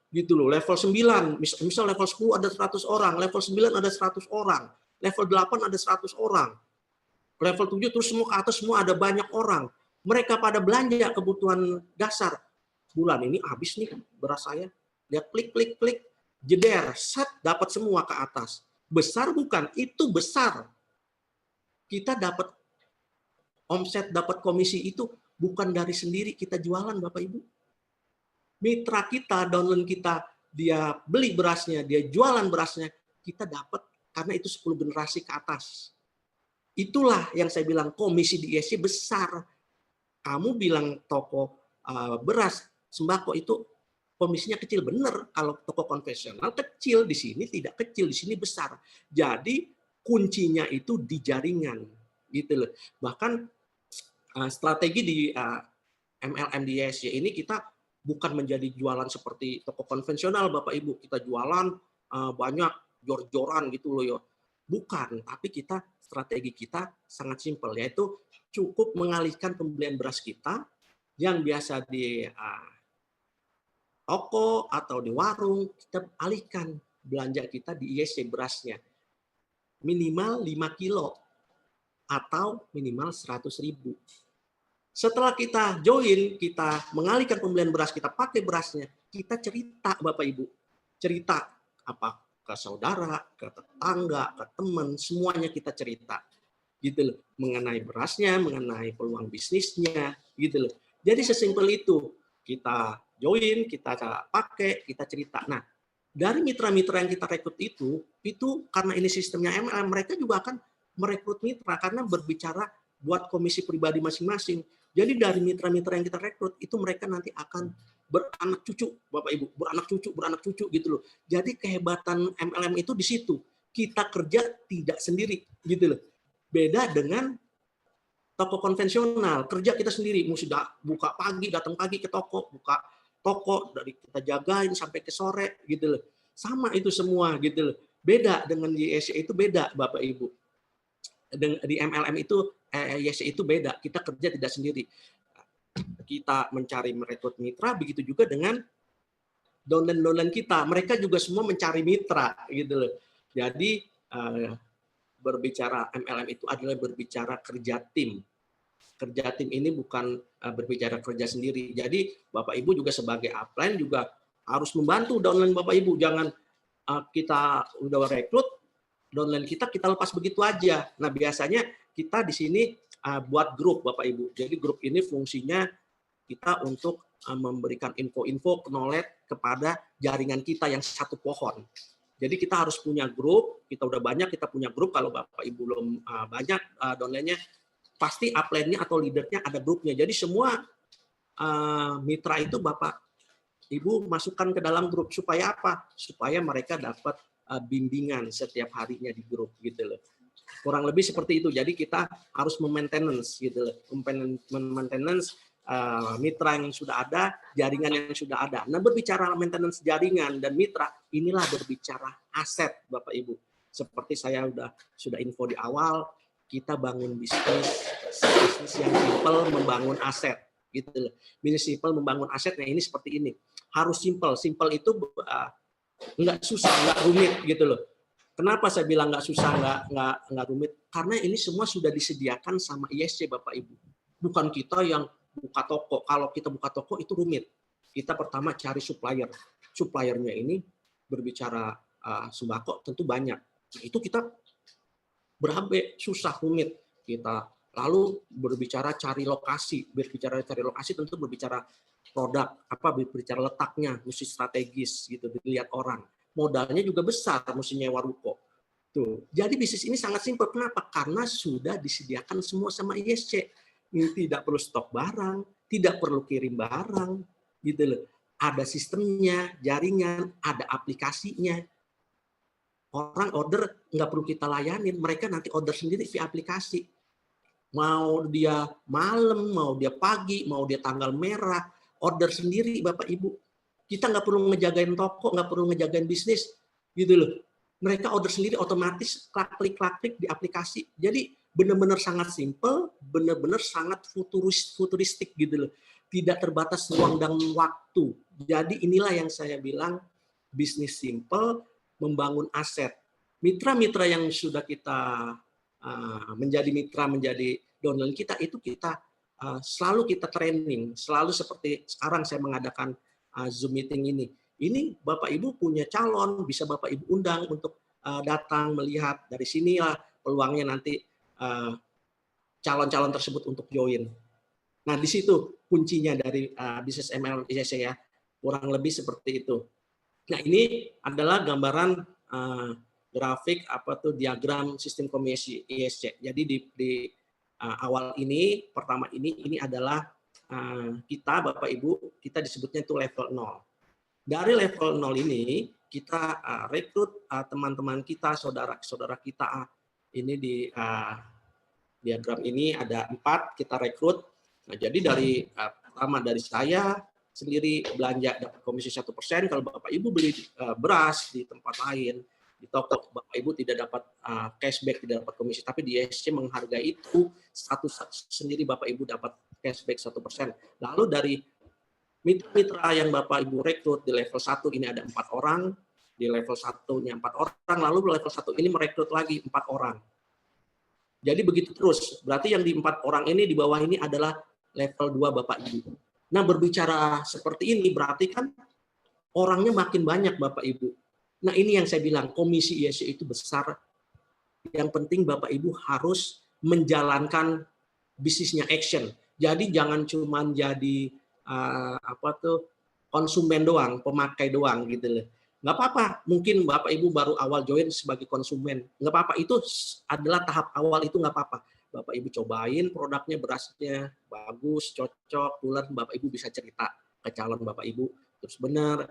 Gitu loh. Level 9, misal level 10 ada 100 orang, level 9 ada 100 orang, level 8 ada 100 orang. Level 7 terus semua ke atas semua ada banyak orang. Mereka pada belanja kebutuhan dasar. Bulan ini habis nih beras saya. Dia klik, jeder, set, dapat semua ke atas. Besar bukan? Itu besar. Kita dapat omset, dapat komisi itu bukan dari sendiri kita jualan Bapak Ibu. Mitra kita, downline kita, dia beli berasnya, dia jualan berasnya, kita dapat karena itu 10 generasi ke atas. Itulah yang saya bilang komisi di ISC besar. Kamu bilang toko beras, sembako itu komisinya kecil, benar. Kalau toko konvensional kecil, di sini tidak kecil, di sini besar. Jadi kuncinya itu di jaringan, gitu loh. Bahkan strategi di MLM di ISC ini kita bukan menjadi jualan seperti toko konvensional, Bapak Ibu. Kita jualan banyak jor-joran gitu loh ya. Bukan, tapi strategi kita sangat simpel, yaitu cukup mengalihkan pembelian beras kita yang biasa di toko atau di warung, kita alihkan belanja kita di ISC berasnya. Minimal 5 kilo atau minimal 100.000. Setelah kita join, kita mengalihkan pembelian beras, kita pakai berasnya, kita cerita Bapak Ibu. Cerita apa? Ke saudara, ke tetangga, ke teman, semuanya kita cerita. Gitu loh. Mengenai berasnya, mengenai peluang bisnisnya, gitu loh. Jadi sesimpel itu. Kita join, kita pakai, kita cerita. Nah, dari mitra-mitra yang kita rekrut itu karena ini sistemnya MLM, mereka juga akan merekrut mitra karena berbicara buat komisi pribadi masing-masing. Jadi dari mitra-mitra yang kita rekrut itu mereka nanti akan beranak cucu, Bapak Ibu, beranak cucu gitu loh. Jadi kehebatan MLM itu di situ. Kita kerja tidak sendiri gitu loh. Beda dengan toko konvensional, kerja kita sendiri, mesti buka pagi, datang pagi ke toko, buka toko dari kita jagain sampai ke sore gitu loh. Sama itu semua gitu loh. Beda dengan di ISC itu beda Bapak Ibu. Di MLM itu ISC itu beda, kita kerja tidak sendiri. Kita mencari merekrut mitra, begitu juga dengan downline kita. Mereka juga semua mencari mitra gitu loh. Jadi berbicara MLM itu adalah berbicara kerja tim. Kerja tim ini bukan berbicara kerja sendiri. Jadi Bapak Ibu juga sebagai upline juga harus membantu downline Bapak Ibu. Jangan kita udah rekrut, downline kita lepas begitu aja. Nah, biasanya kita di sini buat grup Bapak Ibu. Jadi grup ini fungsinya kita untuk memberikan info-info knowledge kepada jaringan kita yang satu pohon. Jadi kita harus punya grup, kita udah banyak, kita punya grup. Kalau Bapak Ibu belum banyak downline-nya, pasti upline-nya atau leader-nya ada grupnya. Jadi semua mitra itu Bapak Ibu masukkan ke dalam grup. Supaya apa? Supaya mereka dapat bimbingan setiap harinya di grup gitu loh. Kurang lebih seperti itu. Jadi kita harus memaintenance gitu loh. Maintenance mitra yang sudah ada, jaringan yang sudah ada. Nah, berbicara maintenance jaringan dan mitra, inilah berbicara aset Bapak Ibu. Seperti saya sudah info di awal, kita bangun bisnis yang simple membangun aset gitu loh. Bisnis simple membangun asetnya ini seperti ini. Harus simple. Simple itu nggak susah, nggak rumit gitu loh. Kenapa saya bilang nggak susah, nggak rumit? Karena ini semua sudah disediakan sama ISC Bapak Ibu. Bukan kita yang buka toko. Kalau kita buka toko itu rumit. Kita pertama cari supplier. Suppliernya ini berbicara sembako tentu banyak. Nah, itu kita berabe susah rumit. Kita lalu berbicara cari lokasi. Berbicara cari lokasi tentu berbicara produk, berbicara letaknya, mesti strategis gitu, dilihat orang. Modalnya juga besar, mesti nyewa ruko. Tuh. Jadi bisnis ini sangat simpel. Kenapa? Karena sudah disediakan semua sama ISC. Tidak perlu stok barang, tidak perlu kirim barang, gitu loh. Ada sistemnya, jaringan, ada aplikasinya. Orang order nggak perlu kita layanin, mereka nanti order sendiri via aplikasi. Mau dia malam, mau dia pagi, mau dia tanggal merah, order sendiri Bapak Ibu. Kita nggak perlu ngejagain toko, nggak perlu ngejagain bisnis, gitu loh. Mereka order sendiri otomatis, klik di aplikasi. Jadi benar-benar sangat simple, benar-benar sangat futuristik gitu loh. Tidak terbatas ruang dan waktu. Jadi inilah yang saya bilang bisnis simple membangun aset. Mitra-mitra yang sudah kita menjadi mitra, menjadi downline kita, itu kita selalu kita training, selalu seperti sekarang saya mengadakan Zoom meeting ini. Ini Bapak Ibu punya calon, bisa Bapak Ibu undang untuk datang melihat. Dari sinilah peluangnya nanti calon-calon tersebut untuk join. Nah, di situ kuncinya dari bisnis MLM ISC ya. Kurang lebih seperti itu. Nah, ini adalah gambaran grafik diagram sistem komisi ISC. Jadi di awal ini, pertama ini adalah kita Bapak Ibu, kita disebutnya itu level 0. Dari level 0 ini kita rekrut teman-teman kita, saudara-saudara kita. Ini di diagram ini ada 4 kita rekrut. Nah, jadi dari pertama dari saya sendiri belanja dapat komisi 1%. Kalau Bapak Ibu beli beras di tempat lain, di toko, Bapak Ibu tidak dapat cashback, tidak dapat komisi. Tapi di ISC menghargai itu, satu sendiri Bapak Ibu dapat cashback 1%. Lalu dari mitra yang Bapak Ibu rekrut di level 1 ini ada 4 orang, di level 1-nya 4 orang, lalu level 1 ini merekrut lagi 4 orang. Jadi begitu terus. Berarti yang di 4 orang ini di bawah ini adalah level 2 Bapak Ibu. Nah, berbicara seperti ini berarti kan orangnya makin banyak Bapak Ibu. Nah, ini yang saya bilang, komisi ISC itu besar. Yang penting Bapak Ibu harus menjalankan bisnisnya action. Jadi jangan cuma jadi konsumen doang, pemakai doang gitu loh. Nggak apa-apa, mungkin Bapak Ibu baru awal join sebagai konsumen. Nggak apa-apa, itu adalah tahap awal, itu nggak apa-apa. Bapak Ibu cobain produknya, berasnya bagus, cocok, bulan Bapak Ibu bisa cerita ke calon Bapak Ibu, terus benar,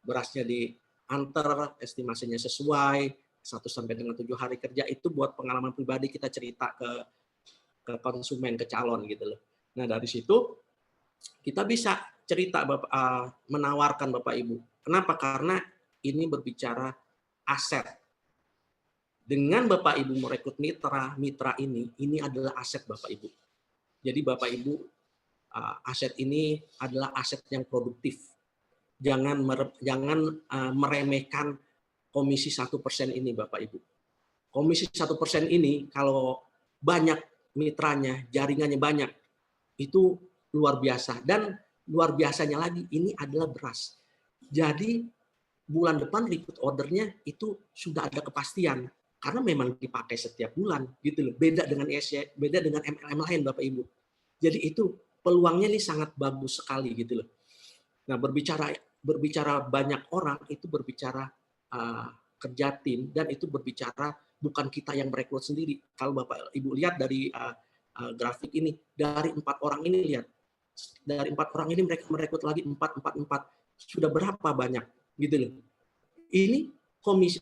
berasnya diantar, estimasinya sesuai, 1 sampai dengan 7 hari kerja, itu buat pengalaman pribadi kita cerita ke konsumen, ke calon gitu loh. Nah, dari situ kita bisa cerita menawarkan Bapak Ibu. Kenapa? Karena ini berbicara aset. Dengan Bapak Ibu merekrut mitra ini adalah aset Bapak Ibu. Jadi Bapak Ibu, aset ini adalah aset yang produktif. Jangan meremehkan komisi 1% ini Bapak Ibu. Komisi 1% ini kalau banyak mitranya, jaringannya banyak, itu luar biasa. Dan luar biasanya lagi, ini adalah beras. Jadi bulan depan repeat ordernya itu sudah ada kepastian karena memang dipakai setiap bulan gitu loh. Beda dengan ESG, beda dengan MLM lain Bapak Ibu. Jadi itu peluangnya nih sangat bagus sekali gitu loh. Nah, berbicara berbicara banyak orang itu berbicara kerja tim dan itu berbicara bukan kita yang merekrut sendiri. Kalau Bapak Ibu lihat dari grafik ini, dari 4 orang ini lihat, dari 4 orang ini mereka merekrut lagi 4, 4, 4. Sudah berapa banyak gitu loh. Ini komisi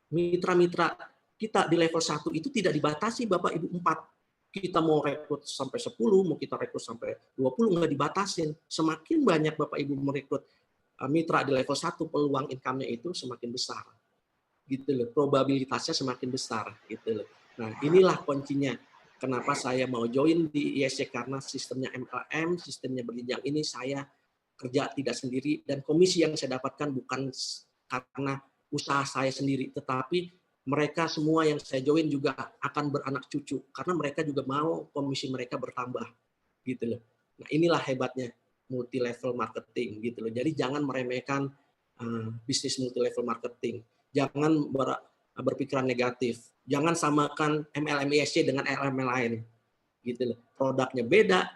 mitra-mitra kita di level 1 itu tidak dibatasi Bapak Ibu 4. Kita mau rekrut sampai 10, mau kita rekrut sampai 20, nggak dibatasin. Semakin banyak Bapak Ibu merekrut mitra di level 1, peluang income-nya itu semakin besar. Gitu loh, probabilitasnya semakin besar gitu loh. Nah, inilah kuncinya. Kenapa saya mau join di ISC, karena sistemnya MLM, sistemnya berjenjang ini saya kerja tidak sendiri dan komisi yang saya dapatkan bukan karena usaha saya sendiri, tetapi mereka semua yang saya join juga akan beranak cucu karena mereka juga mau komisi mereka bertambah gitu loh. Nah, inilah hebatnya multi level marketing gitu loh. Jadi jangan meremehkan bisnis multi level marketing. Jangan berpikiran negatif. Jangan samakan MLM ISC dengan MLM lain gitu loh. Produknya beda,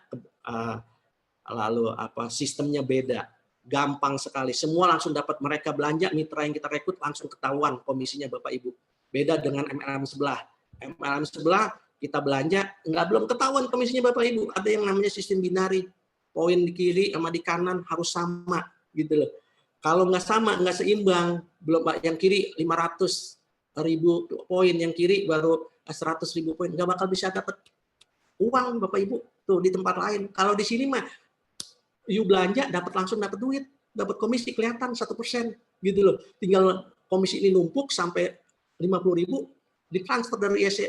lalu sistemnya beda, gampang sekali, semua langsung dapat. Mereka belanja, mitra yang kita rekrut langsung ketahuan komisinya Bapak Ibu. Beda dengan MLM sebelah. MLM sebelah kita belanja belum ketahuan komisinya Bapak Ibu. Ada yang namanya sistem binari, poin di kiri sama di kanan harus sama gitu loh. Kalau nggak sama, nggak seimbang, belum yang kiri 500.000 poin, yang kiri baru 100.000 poin, nggak bakal bisa dapat uang Bapak Ibu tuh di tempat lain. Kalau di sini mah you belanja langsung dapat duit, dapat komisi kelihatan 1% gitu loh. Tinggal komisi ini numpuk sampai 50.000 ditransfer dari ISC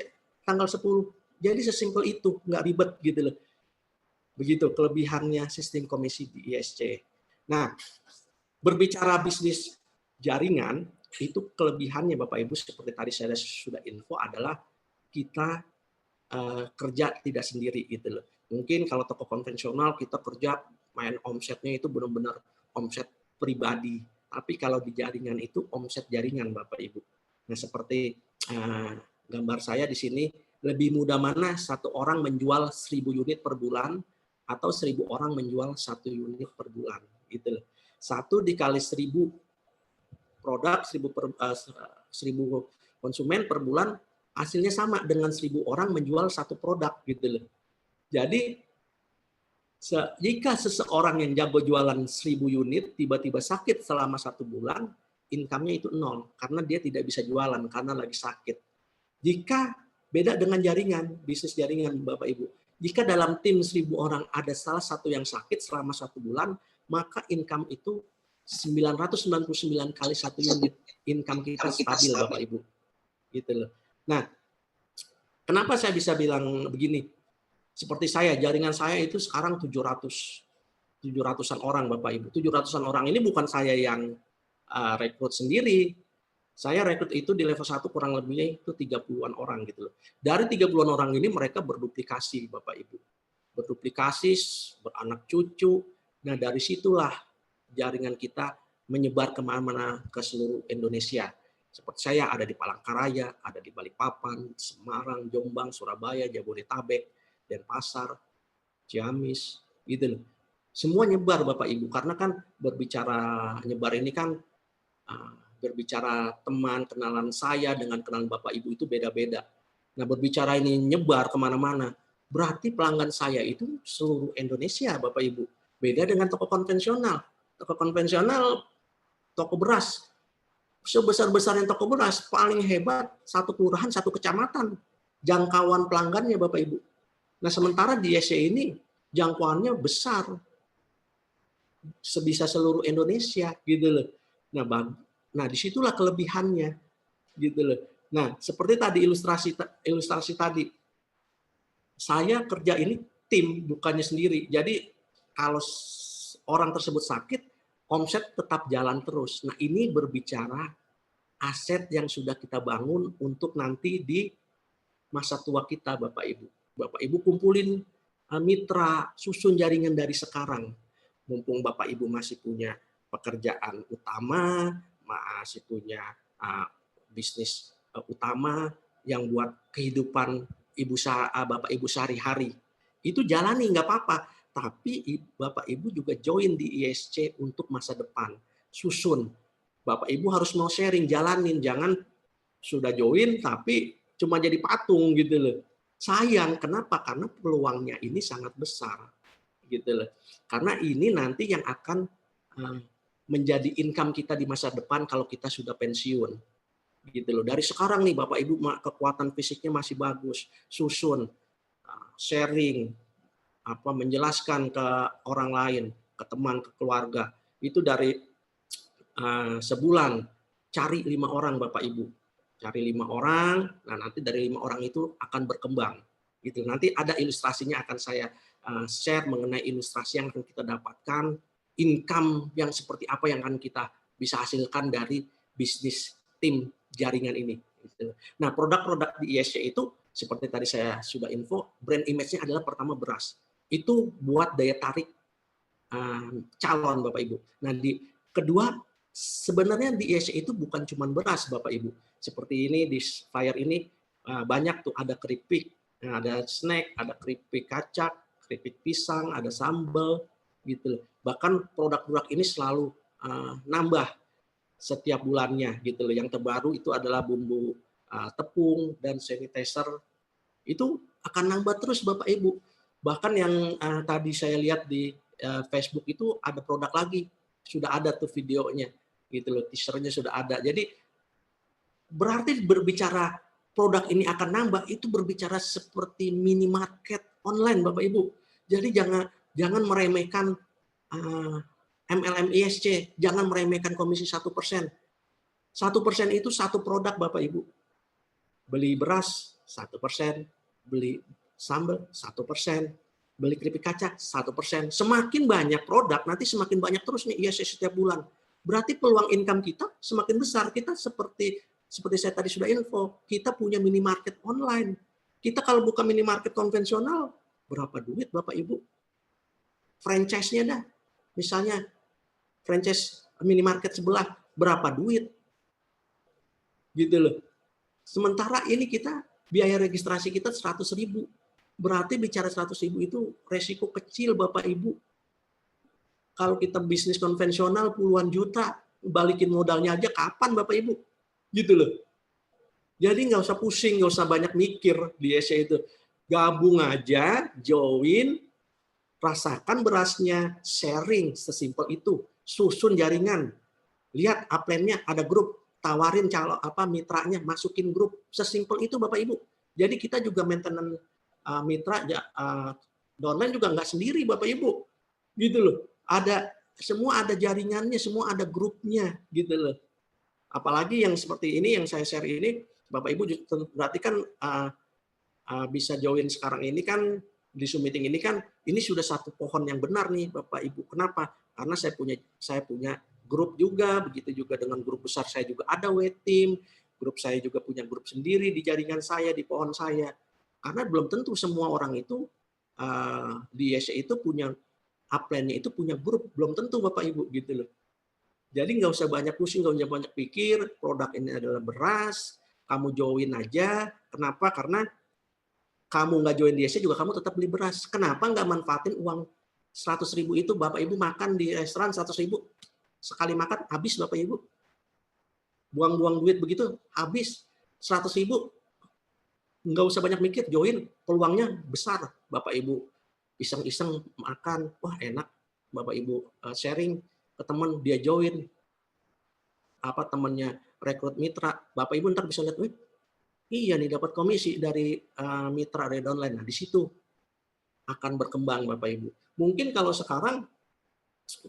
tanggal 10. Jadi sesimpel itu, nggak ribet gitu loh. Begitu kelebihannya sistem komisi di ISC. Nah, berbicara bisnis jaringan, itu kelebihannya Bapak Ibu seperti tadi saya sudah info adalah kita kerja tidak sendiri gitu loh. Mungkin kalau toko konvensional kita kerja main omsetnya itu benar-benar omset pribadi. Tapi kalau di jaringan itu omset jaringan Bapak Ibu. Nah, seperti gambar saya di sini, lebih mudah mana satu orang menjual 1.000 unit per bulan atau 1.000 orang menjual 1 unit per bulan gitu loh. 1 dikali 1.000 produk, 1.000 konsumen per bulan, hasilnya sama dengan 1.000 orang menjual 1 produk gitu loh. Jadi jika seseorang yang jago jualan 1.000 unit tiba-tiba sakit selama 1 bulan, income-nya itu 0 karena dia tidak bisa jualan karena lagi sakit. Jika beda dengan jaringan, bisnis jaringan Bapak Ibu, jika dalam tim 1.000 orang ada salah satu yang sakit selama 1 bulan, maka income itu 999 kali 1 unit. Income kita stabil Bapak Ibu. Gitu loh. Nah, kenapa saya bisa bilang begini? Seperti saya, jaringan saya itu sekarang 700-an orang Bapak Ibu. 700-an orang ini bukan saya yang rekrut sendiri. Saya rekrut itu di level 1 kurang lebihnya itu 30-an orang gitu loh. Dari 30-an orang ini mereka berduplikasi Bapak Ibu. Berduplikasi, beranak cucu. Nah, dari situlah jaringan kita menyebar kemana-mana ke seluruh Indonesia. Seperti saya ada di Palangkaraya, ada di Balikpapan, Semarang, Jombang, Surabaya, Jabodetabek, Denpasar, Ciamis, gitu loh. Semua nyebar Bapak Ibu, karena kan berbicara nyebar ini kan berbicara teman, kenalan saya dengan kenalan Bapak Ibu itu beda-beda. Nah, berbicara ini nyebar kemana-mana, berarti pelanggan saya itu seluruh Indonesia Bapak Ibu. Beda dengan toko konvensional. Toko konvensional, toko beras, sebesar-besarnya toko beras, paling hebat 1 kelurahan, 1 kecamatan. Jangkauan pelanggannya Bapak Ibu. Nah, sementara di ISC ini jangkauannya besar. Sebisa seluruh Indonesia gitu loh. Nah, disitulah kelebihannya gitu loh. Nah, seperti tadi ilustrasi tadi, saya kerja ini tim, bukannya sendiri. Jadi kalau orang tersebut sakit, omset tetap jalan terus. Nah, ini berbicara aset yang sudah kita bangun untuk nanti di masa tua kita, Bapak Ibu. Bapak Ibu kumpulin mitra, susun jaringan dari sekarang. Mumpung Bapak Ibu masih punya pekerjaan utama, masih punya bisnis utama yang buat kehidupan bapak ibu sehari-hari. Itu jalani nggak apa-apa. Tapi bapak ibu juga join di ISC untuk masa depan. Susun. Bapak ibu harus mau sharing, jalanin. Jangan sudah join tapi cuma jadi patung gitu loh. Sayang, kenapa? Karena peluangnya ini sangat besar gitu loh. Karena ini nanti yang akan menjadi income kita di masa depan kalau kita sudah pensiun. Gitu loh. Dari sekarang nih Bapak Ibu kekuatan fisiknya masih bagus, susun, sharing, menjelaskan ke orang lain, ke teman, ke keluarga. Itu dari sebulan cari 5 orang Bapak Ibu. Cari 5 orang, nah nanti dari 5 orang itu akan berkembang. Gitu. Nanti ada ilustrasinya akan saya share mengenai ilustrasi yang akan kita dapatkan, income yang seperti apa yang akan kita bisa hasilkan dari bisnis tim jaringan ini. Nah, produk-produk di ISC itu seperti tadi saya sudah info, brand image-nya adalah pertama beras. Itu buat daya tarik calon Bapak Ibu. Nah, kedua sebenarnya di ISC itu bukan cuma beras Bapak Ibu. Seperti ini di Fire ini banyak tuh, ada keripik, ada snack, ada keripik kacang, keripik pisang, ada sambal gitu loh. Bahkan produk-produk ini selalu nambah setiap bulannya gitu loh. Yang terbaru itu adalah bumbu tepung dan sanitizer. Itu akan nambah terus Bapak Ibu. Bahkan yang tadi saya lihat di Facebook itu ada produk lagi. Sudah ada tuh videonya gitu loh, teasernya sudah ada. Jadi berarti berbicara produk ini akan nambah, itu berbicara seperti minimarket online Bapak Ibu. Jadi jangan meremehkan MLM ISC, jangan meremehkan komisi 1%. 1% itu satu produk Bapak Ibu. Beli beras 1%, beli sambal 1%, beli keripik kaca 1%. Semakin banyak produk, nanti semakin banyak terus nih ISC setiap bulan. Berarti peluang income kita semakin besar. Kita seperti saya tadi sudah info, kita punya minimarket online. Kita kalau buka minimarket konvensional, berapa duit Bapak Ibu? Franchise-nya dah. Misalnya franchise minimarket sebelah, berapa duit? Gitu loh. Sementara ini kita, biaya registrasi kita 100.000. Berarti bicara 100.000 itu resiko kecil Bapak Ibu. Kalau kita bisnis konvensional puluhan juta, balikin modalnya aja kapan Bapak Ibu? Gitu loh. Jadi nggak usah pusing, nggak usah banyak mikir di ISC itu. Gabung aja, join, rasakan berasnya, sharing, sesimpel itu. Susun jaringan. Lihat upline-nya, ada grup, tawarin mitranya, masukin grup. Sesimpel itu Bapak Ibu. Jadi kita juga maintenance mitra downline juga nggak sendiri Bapak Ibu. Gitu loh. Semua ada jaringannya, semua ada grupnya gitu loh. Apalagi yang seperti ini yang saya share ini, Bapak Ibu berarti kan bisa join sekarang ini kan di Zoom meeting ini kan ini sudah satu pohon yang benar nih Bapak Ibu. Kenapa? Karena saya punya grup juga, begitu juga dengan grup besar saya juga ada web team, grup saya juga punya grup sendiri di jaringan saya, di pohon saya. Karena belum tentu semua orang itu di ISC itu punya upline-nya itu punya grup, belum tentu Bapak Ibu gitu loh. Jadi nggak usah banyak pusing, nggak usah banyak pikir, produk ini adalah beras, kamu join aja. Kenapa? Karena kamu nggak join di ISC juga kamu tetap beli beras. Kenapa nggak manfaatin uang 100.000 itu Bapak Ibu makan di restoran 100.000 sekali makan habis Bapak Ibu. Buang-buang duit begitu habis 100.000. Nggak usah banyak mikir, join, peluangnya besar Bapak Ibu. Iseng-iseng makan, wah enak Bapak Ibu sharing ke teman, dia join, temannya rekrut mitra, Bapak Ibu ntar bisa lihat, iya nih dapat komisi dari mitra dari online. Nah di situ akan berkembang Bapak Ibu. Mungkin kalau sekarang,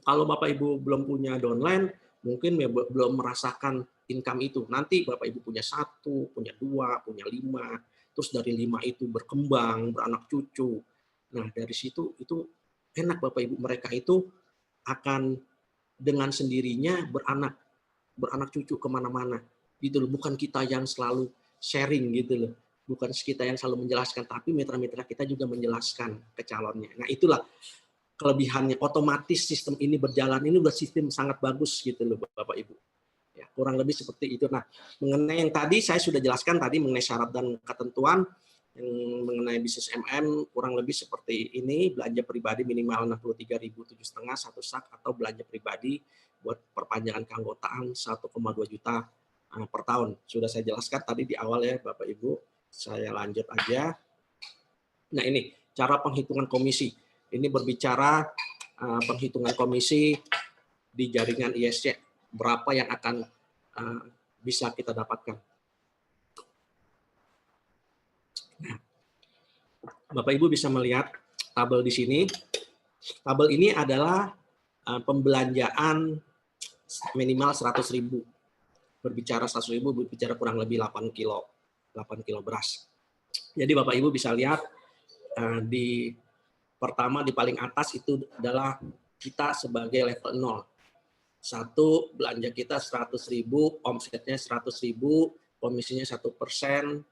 kalau Bapak Ibu belum punya downline, mungkin belum merasakan income itu. Nanti Bapak Ibu punya 1, punya 2, punya 5, terus dari 5 itu berkembang, beranak cucu. Nah dari situ itu enak Bapak Ibu, mereka itu akan dengan sendirinya beranak cucu kemana-mana. Gitu loh. Bukan kita yang selalu sharing gitu loh. Bukan kita yang selalu menjelaskan, tapi mitra-mitra kita juga menjelaskan ke calonnya. Nah itulah kelebihannya, otomatis sistem ini berjalan, ini udah sistem sangat bagus gitu loh Bapak Ibu. Ya, kurang lebih seperti itu. Nah, mengenai yang tadi saya sudah jelaskan tadi mengenai syarat dan ketentuan, yang mengenai bisnis MM kurang lebih seperti ini, belanja pribadi minimal 63.750 satu sak, atau belanja pribadi buat perpanjangan keanggotaan 1,2 juta per tahun. Sudah saya jelaskan tadi di awal ya Bapak Ibu. Saya lanjut aja. Nah, ini cara penghitungan komisi. Ini berbicara penghitungan komisi di jaringan ISC, berapa yang akan bisa kita dapatkan. Nah, Bapak Ibu bisa melihat tabel di sini. Tabel ini adalah pembelanjaan minimal 100.000. Berbicara 100.000, berbicara kurang lebih 8 kilo beras. Jadi Bapak Ibu bisa lihat di pertama di paling atas itu adalah kita sebagai level 0. Satu, belanja kita 100.000, omsetnya 100.000, komisinya 1%,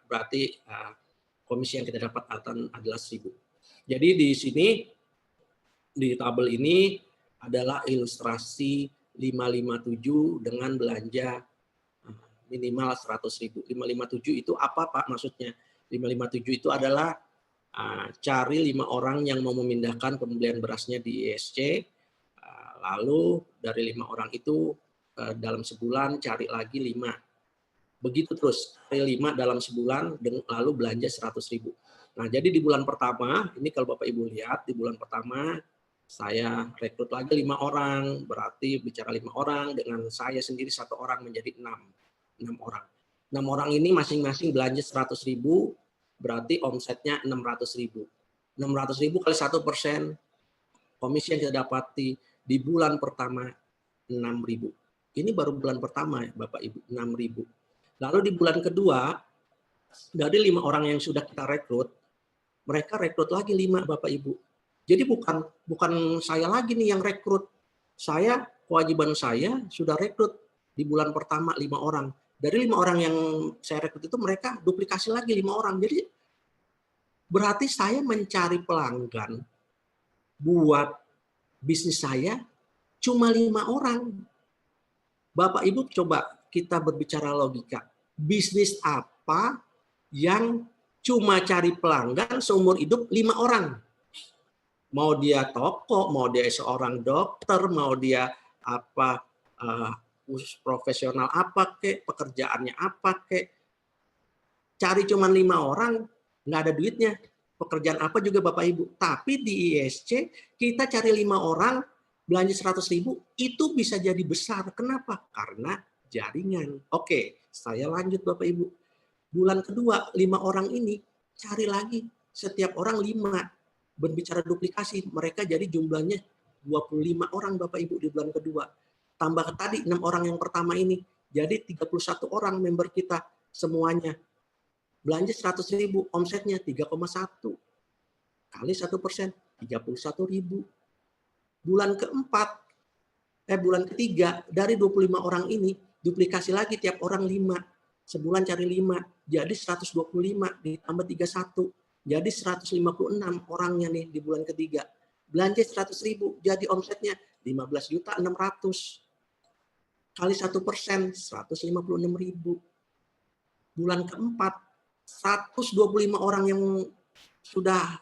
berarti komisi yang kita dapat adalah 1.000. Jadi di sini, di tabel ini adalah ilustrasi 557 dengan belanja minimal 100.000. 557 itu apa Pak maksudnya? 557 itu adalah cari 5 orang yang mau memindahkan pembelian berasnya di ISC, lalu dari 5 orang itu dalam sebulan cari lagi 5. Begitu terus, cari 5 dalam sebulan, lalu belanja 100.000. Nah, jadi di bulan pertama, ini kalau Bapak Ibu lihat, di bulan pertama saya rekrut lagi 5 orang, berarti bicara 5 orang, dengan saya sendiri 1 orang menjadi 6 orang. 6 orang ini masing-masing belanja 100.000, berarti omsetnya 600.000. 600.000 kali 1%, komisi yang kita dapati di bulan pertama 6.000. Ini baru bulan pertama ya Bapak Ibu, 6.000. Lalu di bulan kedua, dari 5 orang yang sudah kita rekrut, mereka rekrut lagi 5 Bapak Ibu. Jadi bukan saya lagi nih yang rekrut. Kewajiban saya sudah rekrut di bulan pertama 5 orang. Dari 5 orang yang saya rekrut itu mereka duplikasi lagi 5 orang. Jadi berarti saya mencari pelanggan buat bisnis saya cuma 5 orang. Bapak Ibu coba kita berbicara logika. Bisnis apa yang cuma cari pelanggan seumur hidup 5 orang? Mau dia toko, mau dia seorang dokter, mau dia apa profesional apa kek, pekerjaannya apa kek, cari cuma 5 orang, nggak ada duitnya. Pekerjaan apa juga Bapak Ibu. Tapi di ISC kita cari 5 orang, belanja 100.000, itu bisa jadi besar. Kenapa? Karena jaringan. Oke, saya lanjut Bapak Ibu. Bulan kedua, 5 orang ini cari lagi setiap orang 5. Berbicara duplikasi, mereka jadi jumlahnya 25 orang Bapak Ibu di bulan kedua. Tambah tadi 6 orang yang pertama ini, jadi 31 orang member kita semuanya. Belanja 100.000, omsetnya 3,1. Kali 1%, 31.000. Bulan ketiga, dari 25 orang ini, duplikasi lagi tiap orang 5. Sebulan cari 5, jadi 125 ditambah 31. Jadi 156 orangnya nih di bulan ketiga. Belanja 100.000, jadi omsetnya 15.600.000. Kali 1%, 156.000. Bulan keempat, 125 orang yang sudah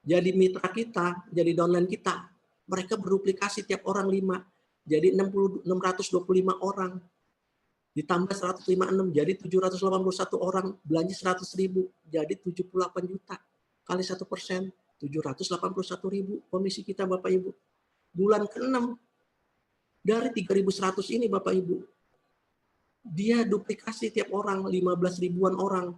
jadi mitra kita, jadi downline kita, mereka berduplikasi tiap orang 5. Jadi 625 orang. Ditambah 156, jadi 781 orang. Belanja 100.000, jadi 78 juta. Kali 1%, 781.000 komisi kita Bapak Ibu. Bulan ke-6, dari 3.100 ini Bapak Ibu, dia duplikasi tiap orang 15 ribuan orang.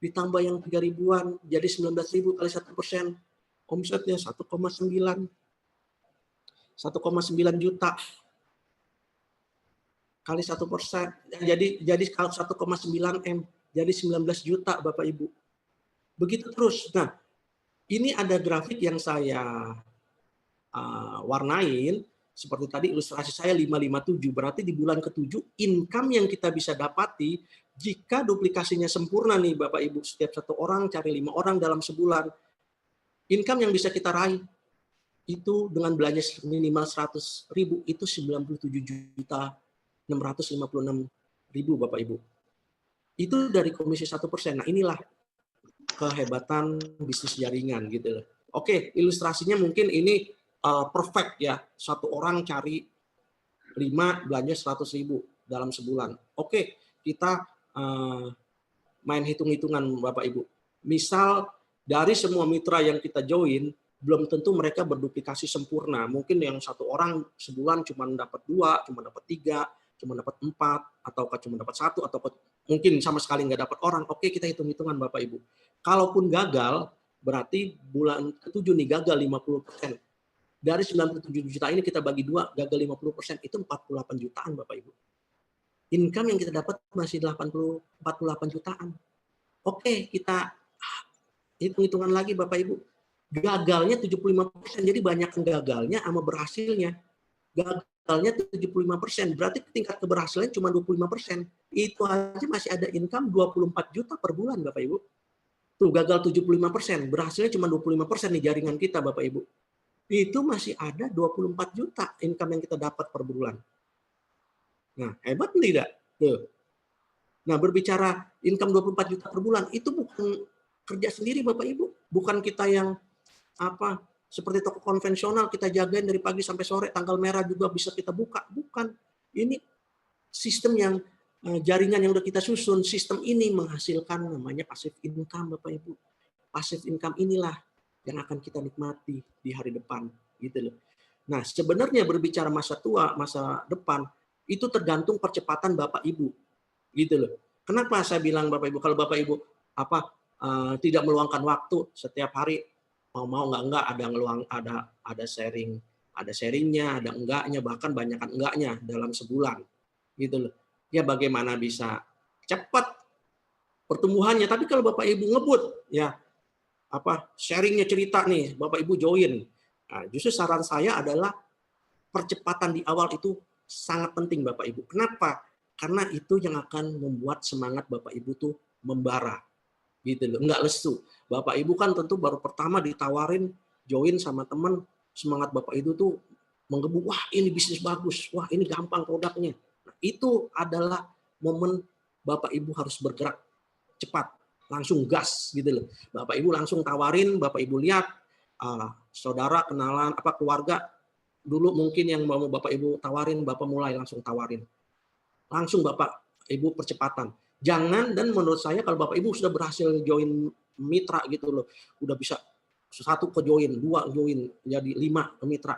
Ditambah yang 3 ribuan, jadi 19.000 kali 1%. Omsetnya 1,9 juta. Kali 1%, jadi kalau 1,9 M, jadi 19 juta Bapak Ibu. Begitu terus. Nah, ini ada grafik yang saya warnain, seperti tadi ilustrasi saya 557, berarti di bulan ke-7 income yang kita bisa dapati jika duplikasinya sempurna nih Bapak Ibu, setiap 1 orang cari 5 orang dalam sebulan. income yang bisa kita raih itu dengan belanja minimal 100.000 itu 97.656.000 Bapak Ibu. Itu dari komisi 1%. Nah, inilah kehebatan bisnis jaringan gitu loh. Oke, ilustrasinya mungkin ini perfect ya. Satu orang cari 5 belanja 100.000 dalam sebulan. Oke, kita main hitung-hitungan Bapak Ibu. Misal dari semua mitra yang kita join, belum tentu mereka berduplikasi sempurna. Mungkin yang satu orang sebulan cuma dapat 2, cuma dapat 3, cuma dapat 4, ataukah cuma dapat 1, atau mungkin sama sekali nggak dapat orang. Oke, kita hitung-hitungan Bapak Ibu. Kalaupun gagal, berarti bulan ke-7 nih gagal 50%. Dari 97 juta ini kita bagi 2, gagal 50%, itu 48 jutaan Bapak Ibu. Income yang kita dapat masih 48 jutaan. Oke, kita hitung-hitungan lagi Bapak Ibu. Gagalnya 75%, jadi banyak gagalnya sama berhasilnya. Gagalnya 75%, berarti tingkat keberhasilan cuma 25%. Itu aja masih ada income 24 juta per bulan Bapak Ibu. Tuh gagal 75%, berhasilnya cuma 25% nih jaringan kita Bapak Ibu. Itu masih ada 24 juta income yang kita dapat per bulan. Nah, hebat tidak? Tuh. Nah, berbicara income 24 juta per bulan, itu bukan kerja sendiri Bapak Ibu. Bukan kita yang seperti toko konvensional kita jagain dari pagi sampai sore, tanggal merah juga bisa kita buka. Bukan. Ini sistem yang jaringan yang udah kita susun. Sistem ini menghasilkan namanya passive income Bapak Ibu. Passive income inilah yang akan kita nikmati di hari depan gitu loh. Nah, sebenarnya berbicara masa tua, masa depan itu tergantung percepatan Bapak Ibu gitu loh. Kenapa saya bilang Bapak Ibu, kalau Bapak Ibu tidak meluangkan waktu setiap hari, mau nggak ada sharingnya, ada enggaknya, bahkan banyakkan enggaknya dalam sebulan gitu loh. Ya bagaimana bisa cepat pertumbuhannya, tapi kalau Bapak Ibu ngebut ya sharingnya cerita nih Bapak Ibu join. Nah, justru saran saya adalah percepatan di awal itu sangat penting Bapak Ibu. Kenapa? Karena itu yang akan membuat semangat Bapak Ibu tuh membara. Gitu loh, enggak lesu. Bapak Ibu kan tentu baru pertama ditawarin join sama teman, semangat Bapak Ibu tuh menggebu, wah ini bisnis bagus, wah ini gampang produknya. Nah, itu adalah momen Bapak Ibu harus bergerak cepat, langsung gas gitu loh. Bapak Ibu langsung tawarin, Bapak Ibu lihat saudara, kenalan, keluarga dulu mungkin yang mau Bapak Ibu tawarin, Bapak mulai langsung tawarin. Langsung Bapak Ibu percepatan. Jangan, dan menurut saya kalau Bapak Ibu sudah berhasil join mitra gitu loh, udah bisa 1 ke join, 2 join, jadi 5 mitra.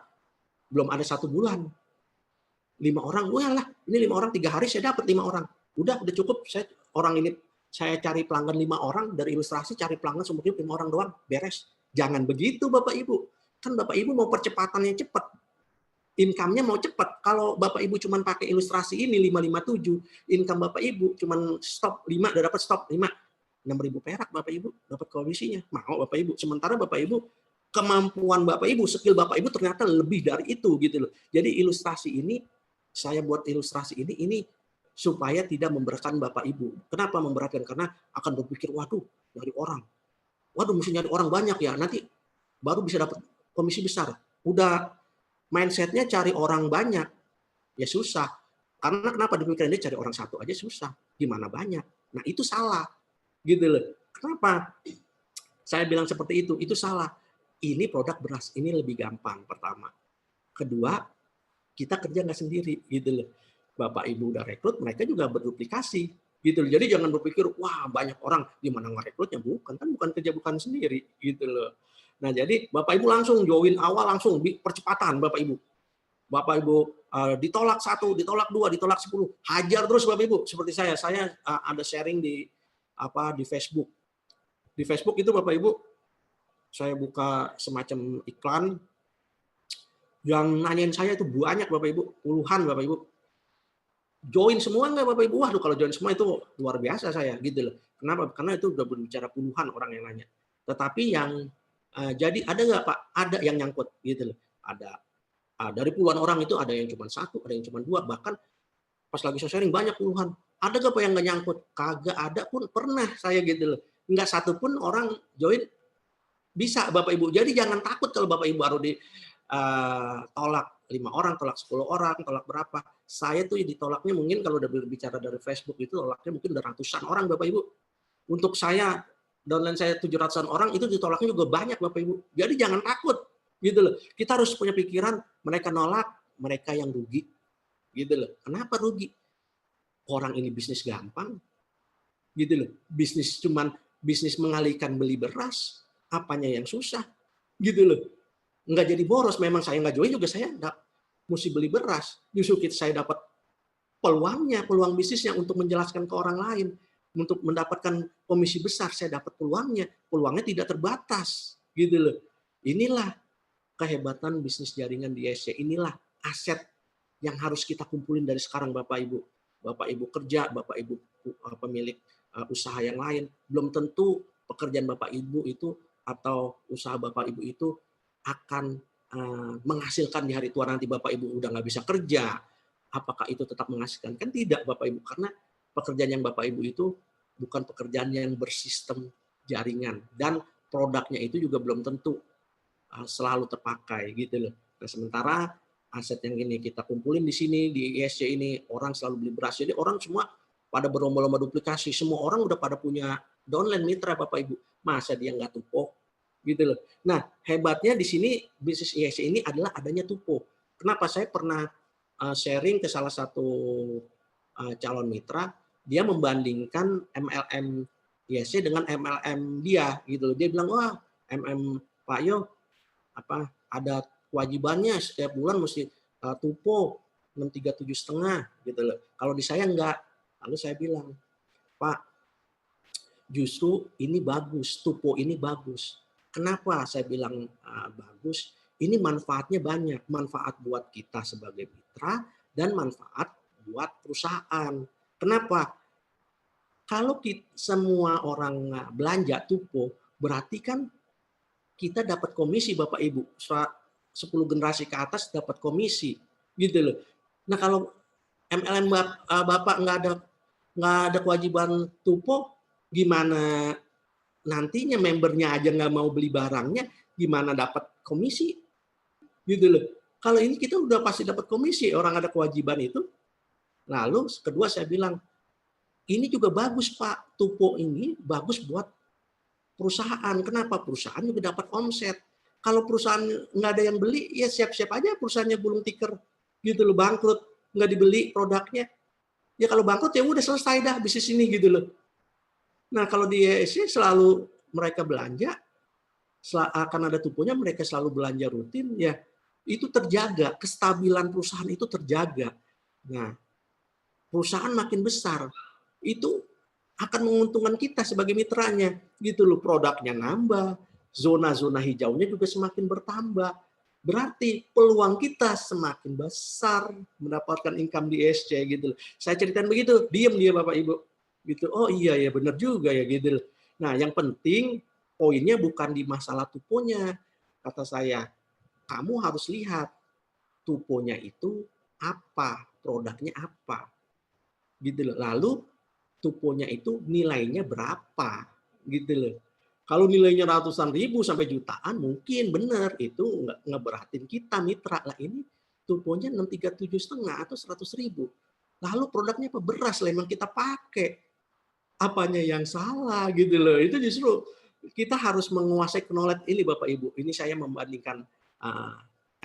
Belum ada 1 bulan. 5 orang, wah ini 5 orang 3 hari saya dapat 5 orang. Udah cukup, saya cari pelanggan 5 orang, dari ilustrasi cari pelanggan seumur hidup 5 orang doang, beres. Jangan begitu Bapak Ibu. Kan Bapak Ibu mau percepatan yang cepat. Income-nya mau cepat. Kalau Bapak Ibu cuma pakai ilustrasi ini 557, income Bapak Ibu cuma stop 5, udah dapat stop 5. 6.000 perak Bapak Ibu dapat komisinya. Mau Bapak Ibu. Sementara Bapak Ibu kemampuan Bapak Ibu, skill Bapak Ibu ternyata lebih dari itu gitu loh. Jadi ilustrasi ini, saya buat ilustrasi ini supaya tidak memberatkan Bapak Ibu. Kenapa memberatkan? Karena akan berpikir, waduh, dari orang. Waduh, mesti nyari orang banyak ya. Nanti baru bisa dapat komisi besar. Udah mindset-nya cari orang banyak, ya susah. Karena kenapa dipikirkan dia cari orang 1 aja susah. Gimana banyak? Nah, itu salah. Gitu loh. Kenapa? Saya bilang seperti itu. Itu salah. Ini produk beras, ini lebih gampang pertama. Kedua, kita kerja nggak sendiri. Gitu loh. Bapak Ibu udah rekrut, mereka juga berduplikasi. Gitu loh. Jadi jangan berpikir, wah banyak orang, gimana ngerekrutnya? Bukan, kan bukan kerja bukan sendiri. Gitu loh. Nah, jadi Bapak Ibu langsung join awal, langsung percepatan Bapak Ibu. Bapak Ibu ditolak 1, ditolak 2, ditolak 10. Hajar terus Bapak Ibu. Seperti saya ada sharing di Facebook. Di Facebook itu Bapak Ibu, saya buka semacam iklan, yang nanyain saya itu banyak Bapak Ibu, puluhan Bapak Ibu. Join semua nggak Bapak Ibu? Waduh, kalau join semua itu luar biasa saya gitu loh. Kenapa? Karena itu udah berbicara puluhan orang yang nanya. Tetapi yang jadi ada nggak Pak? Ada yang nyangkut gitu loh. Ada dari puluhan orang itu ada yang cuma 1, ada yang cuma 2, bahkan pas lagi saya sharing banyak puluhan. Ada nggak Pak yang nggak nyangkut? Kagak ada pun pernah saya gitu loh. Nggak 1 pun orang join Bisa Bapak Ibu. Jadi jangan takut kalau Bapak Ibu baru tolak 5 orang, tolak 10 orang, tolak berapa. Saya tuh ditolaknya mungkin kalau udah berbicara dari Facebook itu tolaknya mungkin udah ratusan orang Bapak Ibu. Untuk saya, downline saya 700-an orang itu ditolaknya juga banyak Bapak Ibu. Jadi jangan takut gitu loh. Kita harus punya pikiran mereka nolak, mereka yang rugi gitu loh. Kenapa rugi? Orang ini bisnis gampang gitu loh. Bisnis mengalihkan beli beras, apanya yang susah gitu loh. Nggak jadi boros, memang saya nggak join juga saya nggak mesti beli beras. Justru saya dapat peluang bisnisnya untuk menjelaskan ke orang lain, untuk mendapatkan komisi besar, saya dapat peluangnya tidak terbatas, gitu loh. Inilah kehebatan bisnis jaringan di ESC, inilah aset yang harus kita kumpulin dari sekarang Bapak Ibu. Bapak Ibu kerja, Bapak Ibu pemilik usaha yang lain, belum tentu pekerjaan Bapak Ibu itu atau usaha Bapak Ibu itu akan menghasilkan di hari tua nanti Bapak Ibu udah nggak bisa kerja, apakah itu tetap menghasilkan? Kan tidak Bapak Ibu, karena pekerjaan yang Bapak Ibu itu bukan pekerjaan yang bersistem jaringan dan produknya itu juga belum tentu selalu terpakai gitu loh. Nah, sementara aset yang ini kita kumpulin di sini di ISC ini orang selalu beli beras. Jadi orang semua pada berlomba-lomba duplikasi, semua orang udah pada punya downline mitra Bapak Ibu. Masa dia nggak tupo gitu loh. Nah, hebatnya di sini bisnis ISC ini adalah adanya tupo. Kenapa? Saya pernah sharing ke salah satu calon mitra, dia membandingkan MLM ISC dengan MLM dia gitu loh. Dia bilang, "Wah, MM Pak Yo ada kewajibannya setiap bulan mesti tupo 637,5 gitu loh. Kalau di saya enggak." Lalu saya bilang, "Pak, justru ini bagus, tupo ini bagus." Kenapa saya bilang bagus? Ini manfaatnya banyak, manfaat buat kita sebagai mitra dan manfaat buat perusahaan. Kenapa? Kalau semua orang belanja tupo, berarti kan kita dapat komisi Bapak Ibu. 10 generasi ke atas dapat komisi gitu loh. Nah, kalau MLM Bapak nggak ada kewajiban tupo, gimana nantinya membernya aja nggak mau beli barangnya, gimana dapat komisi gitu loh. Kalau ini kita udah pasti dapat komisi, orang ada kewajiban itu. Lalu kedua saya bilang, ini juga bagus Pak, tupo ini bagus buat perusahaan. Kenapa? Perusahaan juga dapat omset. Kalau perusahaan nggak ada yang beli, ya siap-siap aja perusahaannya gulung tikar gitu loh, bangkrut, nggak dibeli produknya. Ya kalau bangkrut ya udah selesai dah bisnis ini gitu loh. Nah kalau di ESG selalu mereka belanja, akan ada tuponya, mereka selalu belanja rutin, ya itu terjaga, kestabilan perusahaan itu terjaga. Nah, perusahaan makin besar, itu akan menguntungkan kita sebagai mitranya, gitu loh. Produknya nambah, zona-zona hijaunya juga semakin bertambah. Berarti peluang kita semakin besar mendapatkan income di ESC gitu loh. Saya ceritain begitu, diam dia Bapak Ibu. Gitu. Oh iya ya, benar juga ya gitu loh. Nah, yang penting poinnya bukan di masalah tuponya. Kata saya, kamu harus lihat tuponya itu apa, produknya apa. Gitu loh. Lalu tuponya itu nilainya berapa gitu loh. Kalau nilainya ratusan ribu sampai jutaan mungkin benar itu nggak ngeberatin kita mitra lah, ini tuponya 637,5 atau 100.000. Lalu produknya apa? Beras lah memang kita pakai. Apanya yang salah gitu loh. Itu justru kita harus menguasai knowledge ini Bapak Ibu. Ini saya membandingkan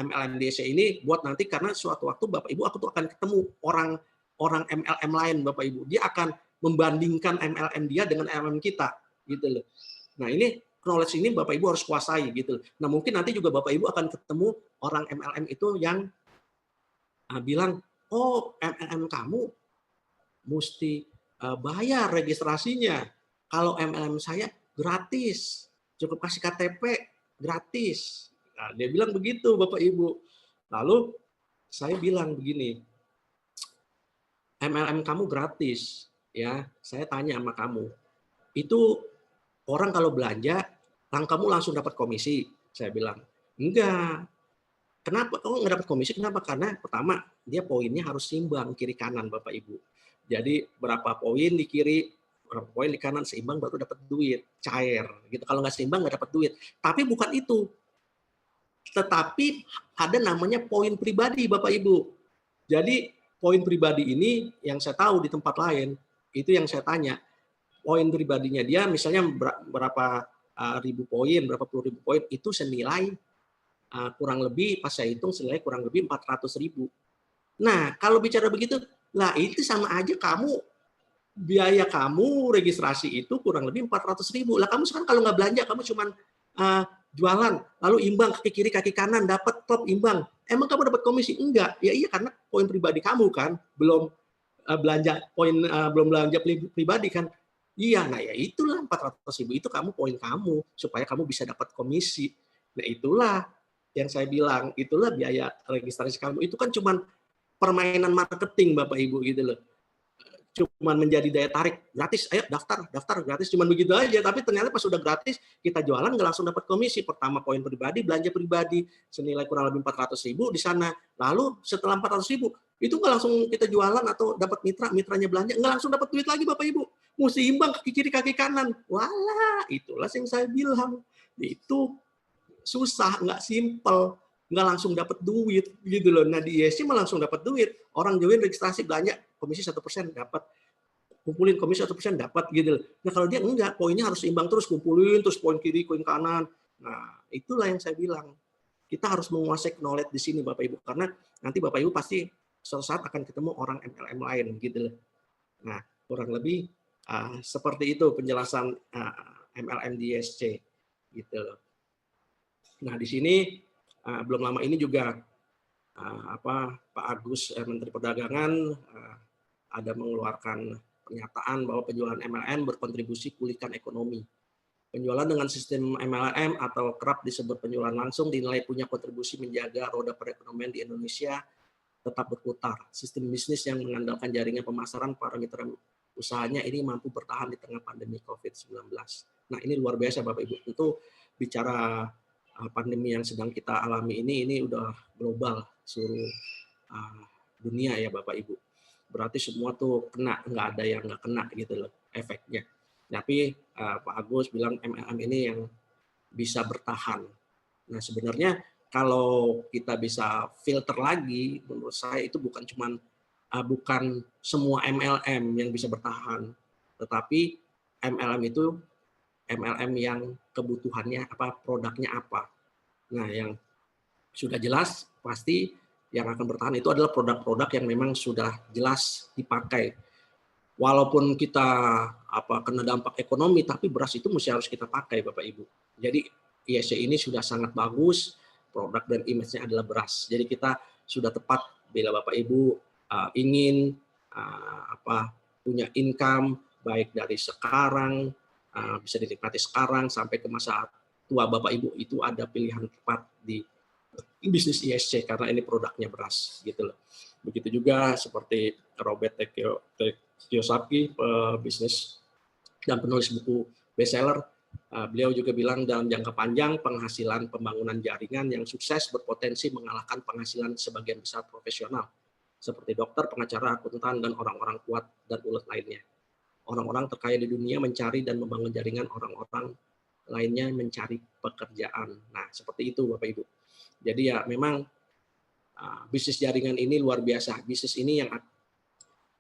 MLM-DC ini buat nanti, karena suatu waktu Bapak Ibu aku tuh akan ketemu orang MLM lain Bapak Ibu. Dia akan membandingkan MLM dia dengan MLM kita gitu loh. Nah, ini knowledge ini Bapak Ibu harus kuasai gitu loh. Nah, mungkin nanti juga Bapak Ibu akan ketemu orang MLM itu yang bilang, "Oh, MLM kamu mesti bayar registrasinya. Kalau MLM saya gratis. Cukup kasih KTP gratis." Nah, dia bilang begitu Bapak Ibu. Lalu saya bilang begini, "MLM kamu gratis, ya." Saya tanya sama kamu, "Itu orang kalau belanja, kamu langsung dapat komisi?" Saya bilang, "Enggak." Kenapa? Oh, nggak dapat komisi, kenapa? Karena pertama, dia poinnya harus seimbang kiri kanan Bapak Ibu. Jadi berapa poin di kiri, berapa poin di kanan, seimbang baru dapat duit, cair gitu. Kalau nggak seimbang nggak dapat duit. Tapi bukan itu, tetapi ada namanya poin pribadi Bapak Ibu. Jadi poin pribadi ini yang saya tahu di tempat lain, itu yang saya tanya. Poin pribadinya dia misalnya berapa ribu poin, berapa puluh ribu poin, itu senilai kurang lebih, pas saya hitung senilai kurang lebih 400.000. Nah, kalau bicara begitu, lah itu sama aja biaya kamu registrasi itu kurang lebih 400.000. Lah kamu sekarang kalau nggak belanja, kamu cuman jualan, lalu imbang kaki kiri kaki kanan, dapat top imbang. Emang kamu dapat komisi? Enggak. Ya iya, karena poin pribadi kamu kan belum belum belanja pribadi kan. Iya, nah ya itulah 400.000 itu poin kamu supaya kamu bisa dapat komisi. Nah itulah yang saya bilang, itulah biaya registrasi kamu. Itu kan cuman permainan marketing Bapak Ibu gitu loh. Cuman menjadi daya tarik, gratis, ayo daftar gratis, cuman begitu aja. Tapi ternyata pas sudah gratis, kita jualan nggak langsung dapat komisi. Pertama poin pribadi, belanja pribadi, senilai kurang lebih 400.000 di sana. Lalu setelah 400.000, itu nggak langsung kita jualan atau dapat mitranya belanja, nggak langsung dapat duit lagi Bapak Ibu. Mesti imbang kaki kiri kaki kanan. Walah, itulah yang saya bilang. Itu susah, nggak simple, nggak langsung dapat duit gitu loh. Nah di ISC mah langsung dapat duit. Orang join registrasi belanja komisi 1% dapat, kumpulin komisi 1% dapat gitu loh. Nah kalau dia enggak, poinnya harus imbang terus, kumpulin terus poin kiri, poin kanan. Nah itulah yang saya bilang. Kita harus menguasai knowledge di sini Bapak Ibu, karena nanti Bapak Ibu pasti suatu saat akan ketemu orang MLM lain gitu loh. Nah kurang lebih seperti itu penjelasan MLM di ISC gitu loh. Nah di sini belum lama ini juga Pak Agus Menteri Perdagangan ada mengeluarkan pernyataan bahwa penjualan MLM berkontribusi pulihkan ekonomi. Penjualan dengan sistem MLM atau kerap disebut penjualan langsung dinilai punya kontribusi menjaga roda perekonomian di Indonesia tetap berputar. Sistem bisnis yang mengandalkan jaringan pemasaran para mitra usahanya ini mampu bertahan di tengah pandemi COVID-19. Nah ini luar biasa Bapak Ibu. Tentu bicara pandemi yang sedang kita alami ini udah global seluruh dunia ya Bapak Ibu. Berarti semua tuh kena, nggak ada yang nggak kena gitu loh efeknya. Tapi Pak Agus bilang MLM ini yang bisa bertahan. Nah sebenarnya kalau kita bisa filter lagi, menurut saya itu bukan semua MLM yang bisa bertahan, tetapi MLM itu MLM yang kebutuhannya apa, produknya apa. Nah yang sudah jelas pasti yang akan bertahan itu adalah produk-produk yang memang sudah jelas dipakai. Walaupun kita kena dampak ekonomi, tapi beras itu mesti harus kita pakai Bapak Ibu. Jadi ISC ini sudah sangat bagus, produk dan image-nya adalah beras. Jadi kita sudah tepat bila Bapak Ibu ingin punya income baik dari sekarang, bisa dinikmati sekarang sampai ke masa tua Bapak Ibu, itu ada pilihan tepat di bisnis ISC karena ini produknya beras gitu loh. Begitu juga seperti Robert Kiyosaki, bisnis dan penulis buku bestseller, beliau juga bilang dalam jangka panjang penghasilan pembangunan jaringan yang sukses berpotensi mengalahkan penghasilan sebagian besar profesional seperti dokter, pengacara, akuntan, dan orang-orang kuat dan ulet lainnya. Orang-orang terkaya di dunia mencari dan membangun jaringan, orang-orang lainnya mencari pekerjaan. Nah, seperti itu Bapak Ibu. Jadi ya memang bisnis jaringan ini luar biasa. Bisnis ini yang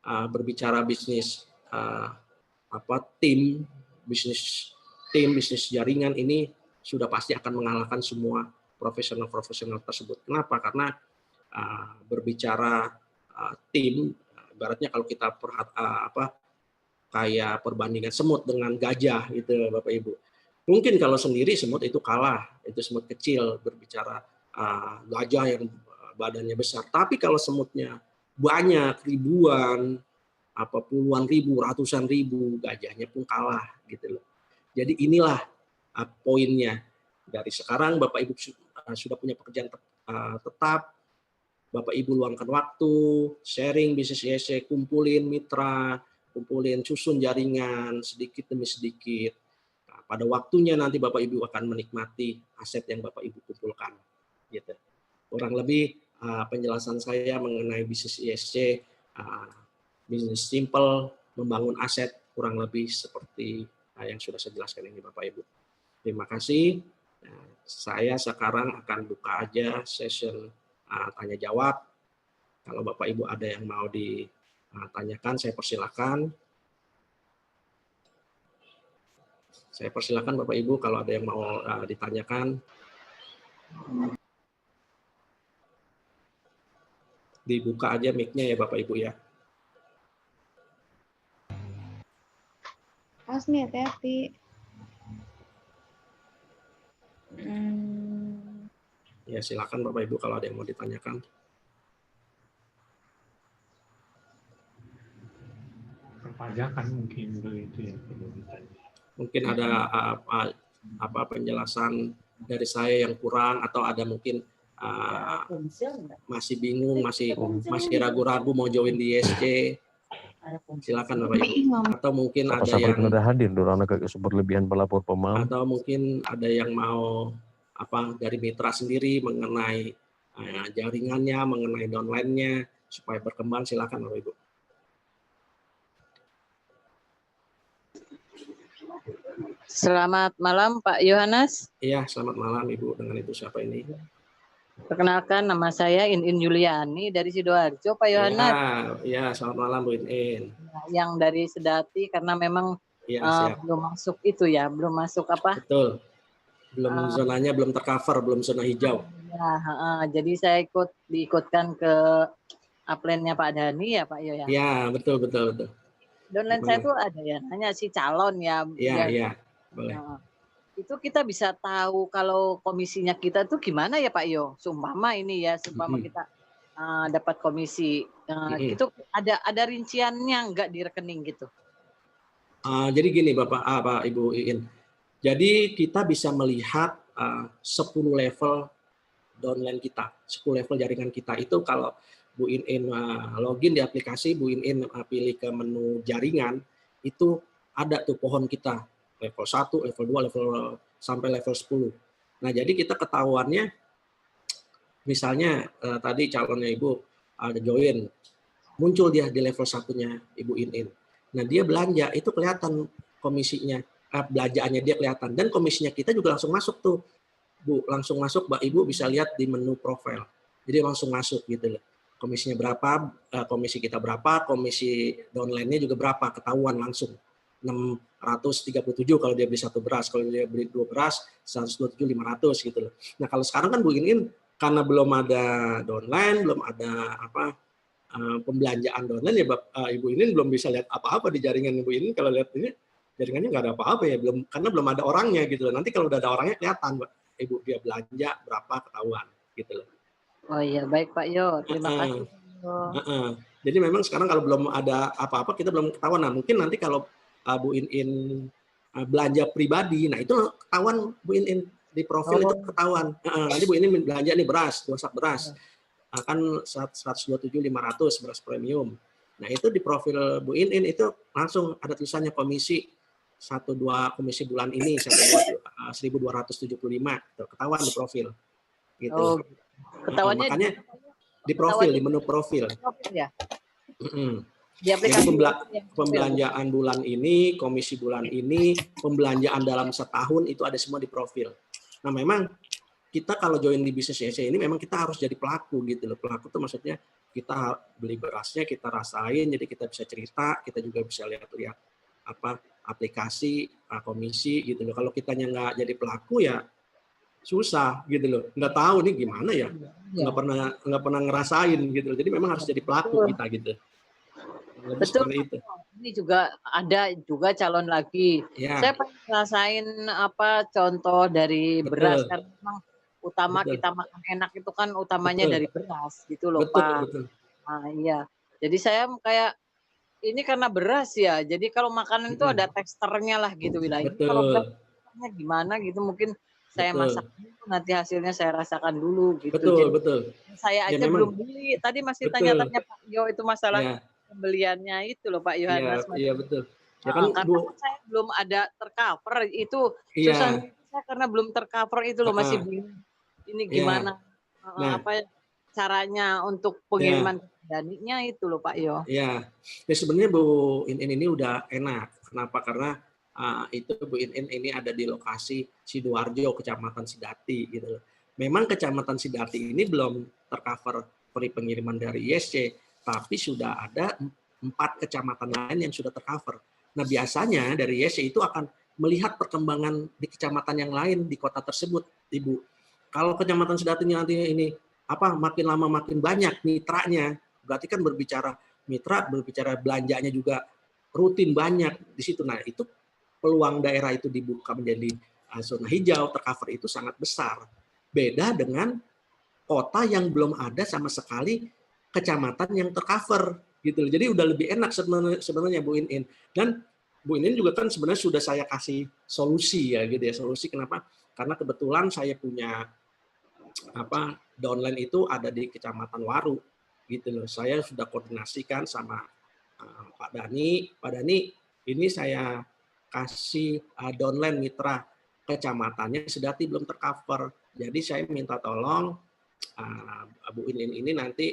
berbicara bisnis bisnis jaringan ini sudah pasti akan mengalahkan semua profesional-profesional tersebut. Kenapa? Karena berbicara tim, ibaratnya kalau kita kayak perbandingan semut dengan gajah gitu Bapak Ibu. Mungkin kalau sendiri semut itu kalah, itu semut kecil berbicara gajah yang badannya besar. Tapi kalau semutnya banyak, ribuan, puluhan ribu, ratusan ribu, gajahnya pun kalah gitu loh. Jadi inilah poinnya. Dari sekarang Bapak Ibu sudah punya pekerjaan tetap, Bapak Ibu luangkan waktu, sharing bisnis ISC, kumpulin mitra, kumpulin susun jaringan sedikit demi sedikit. Nah, pada waktunya nanti Bapak Ibu akan menikmati aset yang Bapak Ibu kumpulkan. Gitu. Kurang lebih penjelasan saya mengenai bisnis ISC, bisnis simple, membangun aset kurang lebih seperti yang sudah saya jelaskan ini Bapak Ibu. Terima kasih. Saya sekarang akan buka aja session tanya jawab. Kalau Bapak Ibu ada yang mau ditanyakan, saya persilakan. Saya persilakan Bapak Ibu kalau ada yang mau ditanyakan. Dibuka aja mic-nya ya Bapak Ibu ya. Pas nih, hati-hati. Ya silakan Bapak Ibu kalau ada yang mau ditanyakan. Perpajakan mungkin itu yang perlu ditanya. Mungkin ada apa penjelasan dari saya yang kurang atau ada mungkin masih bingung, masih ragu-ragu mau join di ISC. Silakan Bapak Ibu. Atau mungkin ada yang hadir dorang agak berlebihan pelapor pemam. Atau mungkin ada yang mau dari mitra sendiri mengenai jaringannya, mengenai downline-nya supaya berkembang. Silakan Bapak Ibu. Selamat malam Pak Yohanes. Iya, selamat malam Ibu. Dengan Ibu siapa ini? Perkenalkan nama saya In Yuliani dari Sidoarjo Pak Yohanes. Iya, selamat malam Bu In. Yang dari Sedati karena memang belum masuk itu ya, belum masuk apa? Betul. Belum zonanya belum tercover, belum zona hijau. Ya, jadi saya diikutkan ke upline-nya Pak Dhani ya Pak Yo ya. Iya, betul. Downline saya tuh ada ya, hanya si calon ya. Iya. Boleh. Itu kita bisa tahu kalau komisinya kita tuh gimana ya Pak Yo? Sumpama ini ya, sumpama kita dapat komisi, itu ada rinciannya nggak di rekening gitu? Jadi gini Bapak Ibu Iin. Jadi kita bisa melihat 10 level downline kita, 10 level jaringan kita itu kalau Bu In login di aplikasi, Bu In pilih ke menu jaringan, itu ada tuh pohon kita. Level 1, level 2, sampai level 10. Nah, jadi kita ketahuannya, misalnya tadi calonnya Ibu ada join, muncul dia di level 1-nya Ibu In. Nah, dia belanja, itu kelihatan komisinya, belanjaannya dia kelihatan. Dan komisinya kita juga langsung masuk tuh, Bu. Langsung masuk, Mbak Ibu bisa lihat di menu profile. Jadi langsung masuk gitu loh. Komisinya berapa, komisi kita berapa, komisi downline-nya juga berapa, ketahuan langsung. 637 kalau dia beli 1 beras, kalau dia beli 2 beras 127 500 gitu loh. Nah, kalau sekarang kan Bu In karena belum ada downline, belum ada pembelanjaan downline ya Ibu In belum bisa lihat apa-apa di jaringan Ibu In. Kalau lihat ini jaringannya nggak ada apa-apa ya, karena belum ada orangnya gitu loh. Nanti kalau udah ada orangnya kelihatan Ibu dia belanja berapa ketahuan gitu loh. Oh iya, baik Pak Yo, terima kasih. Jadi memang sekarang kalau belum ada apa-apa kita belum ketahuan. Nah, mungkin nanti kalau Bu In belanja pribadi, nah itu ketahuan Bu In di profil itu ketahuan. Nanti Bu In belanja nih beras, 2 sak beras, akan 127 500 beras premium. Nah itu di profil Bu In itu langsung ada tulisannya komisi 12 komisi bulan ini 1.275, ketahuan di profil. Gitu. Ketahuannya makanya di profil, di menu profil. Ya. Di aplikasi. Jadi pembelanjaan bulan ini, komisi bulan ini, pembelanjaan dalam setahun itu ada semua di profil. Nah memang kita kalau join di bisnis ISC ini memang kita harus jadi pelaku gitu loh. Pelaku itu maksudnya kita beli berasnya, kita rasain, jadi kita bisa cerita, kita juga bisa lihat-lihat aplikasi, komisi gitu loh. Kalau kitanya nggak jadi pelaku ya susah gitu loh. Nggak tahu nih gimana ya. Nggak pernah ngerasain gitu loh. Jadi memang harus jadi pelaku kita gitu. Betul. Itu. Ini juga ada juga calon lagi. Ya. Saya pernah ngerasain contoh dari beras kan memang utama kita makan enak itu kan utamanya dari beras gitu loh Pak. Betul. Nah, iya. Jadi saya kayak ini karena beras ya. Jadi kalau makanan itu ada teksturnya lah gitu wilayah. Kalau berasnya gimana gitu mungkin saya masak dulu, nanti hasilnya saya rasakan dulu gitu. Betul. Saya aja belum beli. Tanya Pak Yo itu masalah pembeliannya itu loh Pak Yohanes. Iya betul. Ya kan, karena saya belum ada tercover itu susah saya karena belum tercover itu loh masih bingung ini gimana caranya untuk pengiriman Daninya itu loh Pak Yo. Ya, sebenarnya Bu In ini udah enak. Kenapa? Karena itu Bu In ini ada di lokasi Sidoarjo, Kecamatan Sidati gitu loh. Memang Kecamatan Sidati ini belum tercover free pengiriman dari ISC, tapi sudah ada 4 kecamatan lain yang sudah tercover. Nah, biasanya dari ISC itu akan melihat perkembangan di kecamatan yang lain di kota tersebut, Ibu. Kalau Kecamatan Sidati nanti ini makin lama makin banyak mitranya, berarti kan berbicara mitra, berbicara belanjanya juga rutin banyak di situ. Nah, itu peluang daerah itu dibuka menjadi zona hijau, tercover itu sangat besar. Beda dengan kota yang belum ada sama sekali kecamatan yang tercover gitu. Jadi udah lebih enak sebenarnya Bu In. Dan Bu In juga kan sebenarnya sudah saya kasih solusi ya gitu ya. Solusi kenapa? Karena kebetulan saya punya downline itu ada di Kecamatan Waru gitu loh. Saya sudah koordinasikan sama Pak Dani. Pak Dani, ini saya kasih downline mitra kecamatannya Sidati belum tercover. Jadi saya minta tolong Bu In ini nanti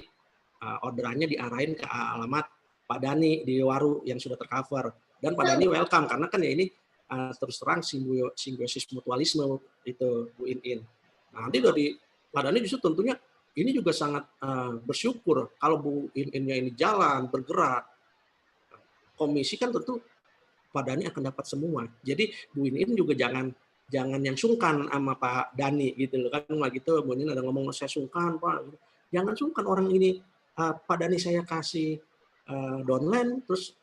orderannya diarahin ke alamat Pak Dani di Waru yang sudah tercover. Dan Pak Dani welcome karena kan ya ini terus terang simbiosis mutualisme itu Bu In. Nah, nanti dari Pak Dani justru tentunya ini juga sangat bersyukur kalau Bu In-nya ini jalan, bergerak. Komisi kan tentu Pak Dani akan dapat semua. Jadi Bu In juga jangan yang sungkan sama Pak Dani gitu loh kan gitu. Bu In ada ngomong saya sungkan Pak. Jangan sungkan orang ini Pak Dani saya kasih downline terus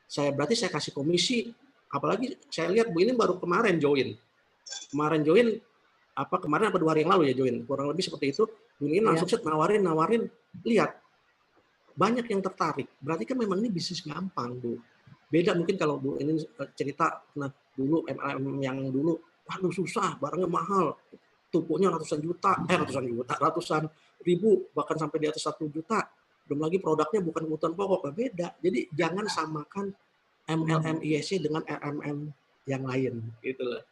berarti saya kasih komisi. Apalagi saya lihat Bu In baru kemarin join. Kemarin 2 hari yang lalu ya join. Kurang lebih seperti itu. Bu In langsung nawarin, lihat banyak yang tertarik. Berarti kan memang ini bisnis gampang, Bu. Beda mungkin kalau Bu ini cerita, nah dulu MLM yang dulu, waduh susah, barangnya mahal, tukunya ratusan ribu, bahkan sampai di atas 1 juta. Belum lagi produknya bukan kebutuhan pokok, beda. Jadi jangan samakan MLM ISC dengan MLM yang lain, gitu loh.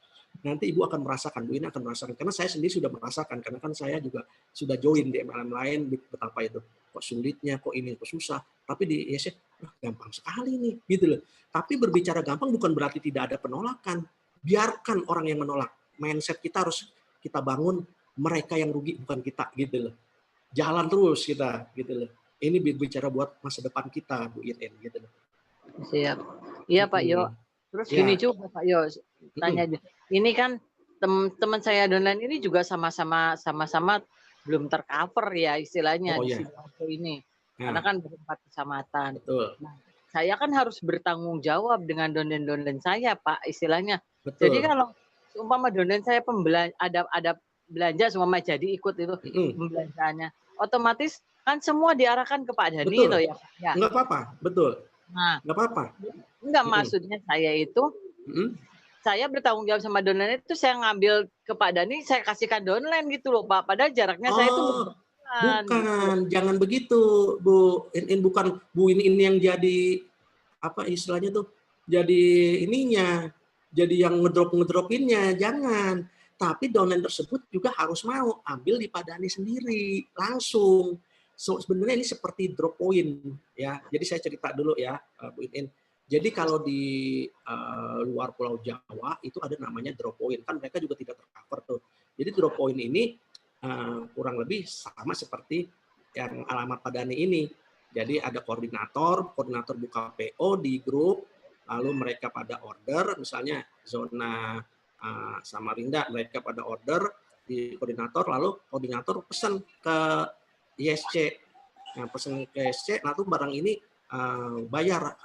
Nanti Ibu akan merasakan, Bu ini akan merasakan. Karena saya sendiri sudah merasakan, karena kan saya juga sudah join di MLM lain, betapa itu. Kok sulitnya, kok ini, kok susah. Tapi di ISC, gampang sekali nih, gitu loh. Tapi berbicara gampang bukan berarti tidak ada penolakan. Biarkan orang yang menolak. Mindset kita harus kita bangun, mereka yang rugi, bukan kita, gitu loh. Jalan terus kita, gitu loh. Ini bicara buat masa depan kita, Bu In, gitu loh. Siap. Iya Pak Yo. Terus gini juga Pak Yo, tanya aja. Ini kan teman saya downline ini juga sama-sama belum tercover ya istilahnya di Sidoarjo ini. Karena kan berempat kecamatan. Betul. Nah, saya kan harus bertanggung jawab dengan downline saya Pak istilahnya. Betul. Jadi kalau umpama downline saya ada belanja semua jadi ikut itu pembelanjaannya. Otomatis kan semua diarahkan ke Pak Dani loh ya Pak. Ya. Enggak apa-apa, betul. Nah, enggak apa-apa. Enggak maksudnya saya itu saya bertanggung jawab sama downline itu saya ngambil ke Pak Dani, saya kasihkan downline gitu loh Pak. Padahal jaraknya saya itu bukan, jangan begitu Bu In, bukan Bu In yang jadi istilahnya tuh jadi ininya, jadi yang ngedropinnya, jangan. Tapi downline tersebut juga harus mau ambil di Pak Dani sendiri langsung. So, sebenarnya ini seperti drop point ya. Jadi saya cerita dulu ya Bu In. Jadi kalau di luar Pulau Jawa itu ada namanya drop point, kan mereka juga tidak tercover tuh. Jadi drop point ini kurang lebih sama seperti yang alamat Pak Dani ini. Jadi ada koordinator buka PO di grup, lalu mereka pada order, misalnya zona Samarinda mereka pada order di koordinator, lalu koordinator pesan ke ISC. Nah, pesan ke ISC, nah tuh barang ini bayar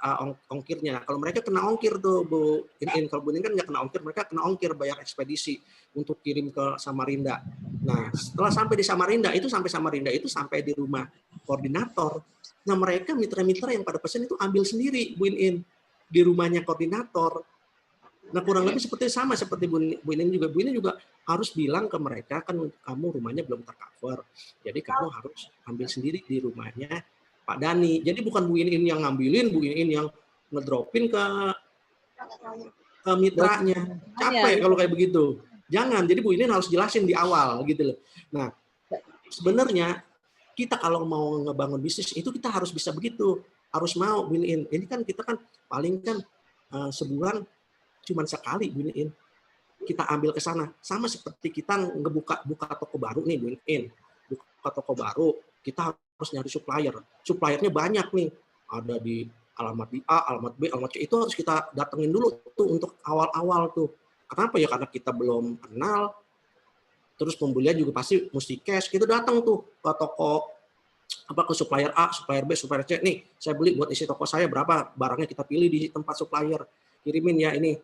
ongkirnya. Kalau mereka kena ongkir tuh Bu In, kalau Bu In kan nggak kena ongkir, mereka kena ongkir bayar ekspedisi untuk kirim ke Samarinda. Nah setelah sampai di Samarinda itu sampai di rumah koordinator. Nah mereka mitra-mitra yang pada pesan itu ambil sendiri Bu In di rumahnya koordinator. Nah kurang lebih sama seperti Bu In juga harus bilang ke mereka kan kamu rumahnya belum tercover, jadi kamu harus ambil sendiri di rumahnya Pak Dani. Jadi bukan Bu In yang ngambilin, Bu In yang ngedropin ke mitranya. Capek kalau kayak begitu. Jangan. Jadi Bu In harus jelasin di awal gitu loh. Nah, sebenarnya kita kalau mau ngebangun bisnis itu kita harus bisa begitu, harus mau win-in. Ini kan kita kan paling kan sebulan cuma sekali win-in. Kita ambil ke sana. Sama seperti kita buka toko baru nih, win-in. Buka toko baru, kita harus nyari supplier. Suppliernya banyak nih. Ada di alamat di A, alamat B, alamat C. Itu harus kita datengin dulu tuh untuk awal-awal tuh. Kenapa ya? Karena kita belum kenal. Terus pembelian juga pasti mesti cash. Kita datang tuh ke toko, ke supplier A, supplier B, supplier C. Nih, saya beli buat isi toko saya berapa, barangnya kita pilih di tempat supplier. Kirimin ya ini.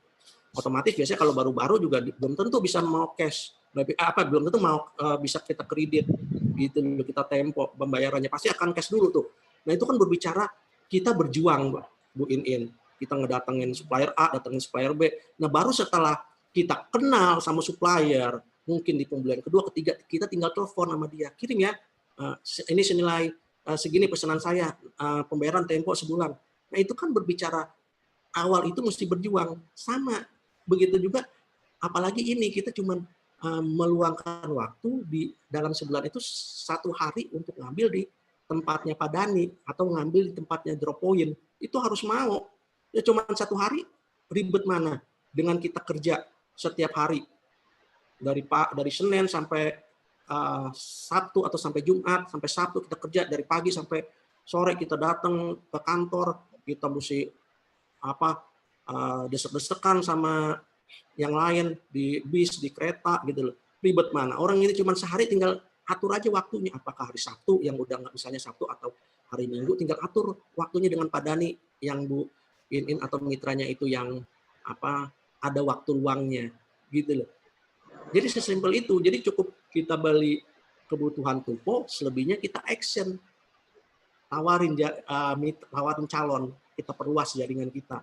Otomatis biasanya kalau baru-baru juga belum tentu bisa mau cash, belum tentu mau bisa kita kredit, gitu kita tempo pembayarannya pasti akan cash dulu tuh. Nah itu kan berbicara kita berjuang, Bu In. Kita ngedatengin supplier A, datengin supplier B. Nah baru setelah kita kenal sama supplier, mungkin di pembelian kedua, ketiga kita tinggal telepon sama dia, kirim ya, ini senilai segini pesanan saya, pembayaran tempo sebulan. Nah itu kan berbicara awal itu mesti berjuang sama. Begitu juga, apalagi ini kita cuma meluangkan waktu di dalam sebulan itu 1 hari untuk ngambil di tempatnya Pak Dani atau ngambil di tempatnya Drop Point. Itu harus mau. Ya cuma 1 hari, ribet mana dengan kita kerja setiap hari dari Senin sampai Sabtu atau sampai Jumat, sampai Sabtu kita kerja dari pagi sampai sore, kita datang ke kantor, kita mesti desek-desekan sama yang lain di bis, di kereta gitu loh. Ribet mana? Orang ini cuma sehari tinggal atur aja waktunya. Apakah hari Sabtu yang udah nggak, misalnya Sabtu atau hari Minggu, tinggal atur waktunya dengan Pak Dani yang Bu In atau mitranya itu yang ada waktu luangnya gitu loh. Jadi sesimpel itu. Jadi cukup kita beli kebutuhan tupo, selebihnya kita action. Tawarin calon, kita perluas jaringan kita.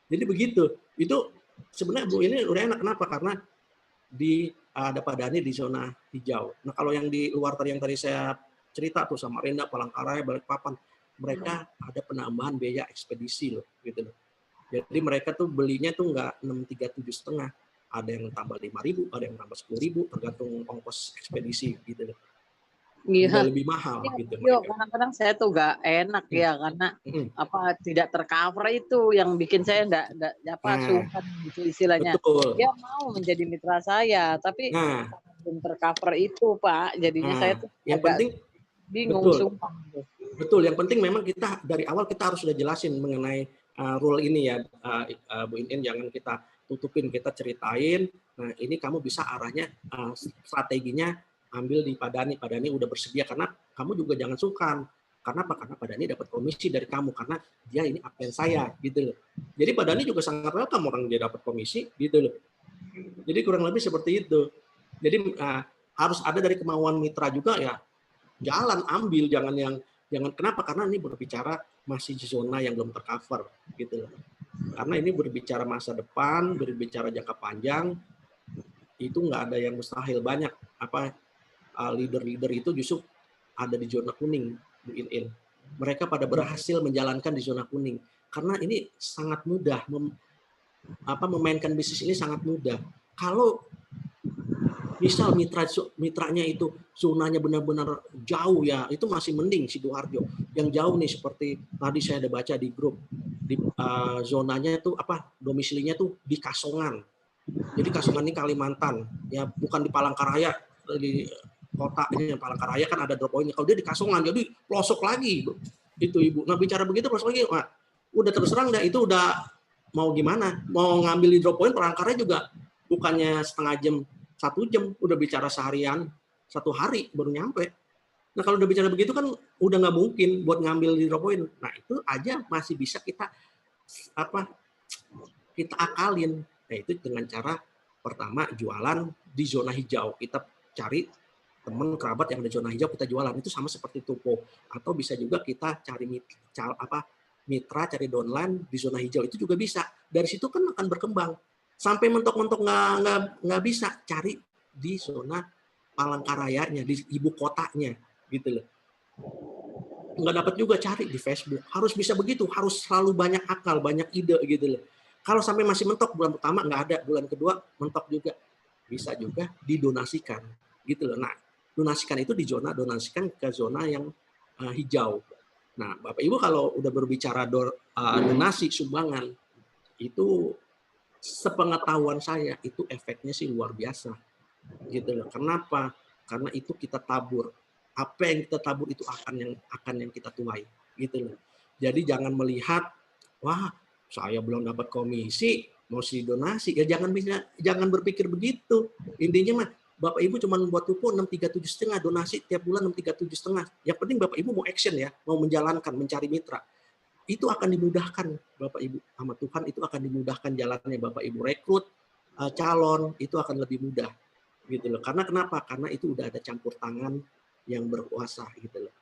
Jadi begitu. Itu sebenarnya Bu ini udah enak. Kenapa? Karena ada Pak Dani di zona hijau. Nah kalau yang di luar yang tadi saya cerita tuh Samarinda, Palangkaraya, Balikpapan, mereka ada penambahan biaya ekspedisi loh, gitu loh. Jadi mereka tuh belinya tuh nggak 637,5, ada yang tambah 5.000, ada yang tambah 10.000, tergantung ongkos ekspedisi gitu loh. Juga lebih mahal gitu. Kadang-kadang saya tuh nggak enak ya karena tidak tercover itu yang bikin saya nggak sungkan gitu istilahnya. Betul. Dia mau menjadi mitra saya tapi belum tercover itu Pak. Jadinya saya tuh yang penting bingung, sungkan. Betul. Yang penting memang kita dari awal kita harus sudah jelasin mengenai rule ini ya, Bu In, jangan kita tutupin, kita ceritain. Nah ini kamu bisa arahnya strateginya ambil di Pak Dani. Pak Dani udah bersedia, karena kamu juga jangan sungkan. Karena apa? Karena Pak Dani dapat komisi dari kamu, karena dia ini absen saya gitu loh. Jadi Pak Dani juga sangat welcome orang dia dapat komisi gitu loh. Jadi kurang lebih seperti itu. Jadi harus ada dari kemauan mitra juga ya. Jalan ambil, jangan kenapa? Karena ini berbicara masih zona yang belum tercover gitu loh. Karena ini berbicara masa depan, berbicara jangka panjang, itu nggak ada yang mustahil. Banyak leader-leader itu justru ada di zona kuning, Bu In. Mereka pada berhasil menjalankan di zona kuning. Karena ini sangat mudah, memainkan bisnis ini sangat mudah. Kalau misal mitranya itu zonanya benar-benar jauh ya, itu masih mending Sidoarjo. Yang jauh nih seperti tadi saya ada baca di grup, di zonanya itu domisilinya tuh di Kasongan. Jadi Kasongan ini Kalimantan, ya bukan di Palangkaraya, di kotanya Palangkaraya kan ada Drop Point. Kalau dia di Kasongan, jadi pelosok lagi itu Ibu. Nah bicara begitu pelosok lagi, udah terus terang dah itu udah mau gimana? Mau ngambil di Drop Point Palangkaraya juga bukannya setengah jam, 1 jam, udah bicara seharian, 1 hari baru nyampe. Nah kalau udah bicara begitu kan udah nggak mungkin buat ngambil di Drop Point. Nah itu aja masih bisa kita akalin. Nah itu dengan cara pertama jualan di zona hijau. Kita cari teman kerabat yang ada zona hijau, kita jualan. Itu sama seperti tupo. Atau bisa juga kita cari mitra, cari downline di zona hijau, itu juga bisa. Dari situ kan akan berkembang. Sampai mentok-mentok nggak bisa, cari di zona Palangkarayanya, di ibu kotanya gitu loh. Nggak dapat juga cari di Facebook. Harus bisa begitu, harus selalu banyak akal, banyak ide gitu loh. Kalau sampai masih mentok bulan pertama nggak ada, bulan kedua mentok juga, bisa juga didonasikan gitu loh. Nah donasikan itu donasikan ke zona yang hijau. Nah, Bapak Ibu kalau udah berbicara donasi sumbangan, itu sepengetahuan saya itu efeknya sih luar biasa. Gitu loh. Kenapa? Karena itu kita tabur. Apa yang kita tabur itu akan yang kita tuai. Gitu loh. Jadi jangan melihat, wah, saya belum dapat komisi, mau donasi. Ya jangan berpikir begitu. Intinya mah Bapak Ibu cuma buat tuku 637,5 donasi tiap bulan 637,5. Yang penting Bapak Ibu mau action ya, mau menjalankan, mencari mitra. Itu akan dimudahkan Bapak Ibu sama Tuhan, itu akan dimudahkan jalannya Bapak Ibu rekrut calon, itu akan lebih mudah gitu loh. Karena kenapa? Karena itu udah ada campur tangan yang berkuasa gitu loh.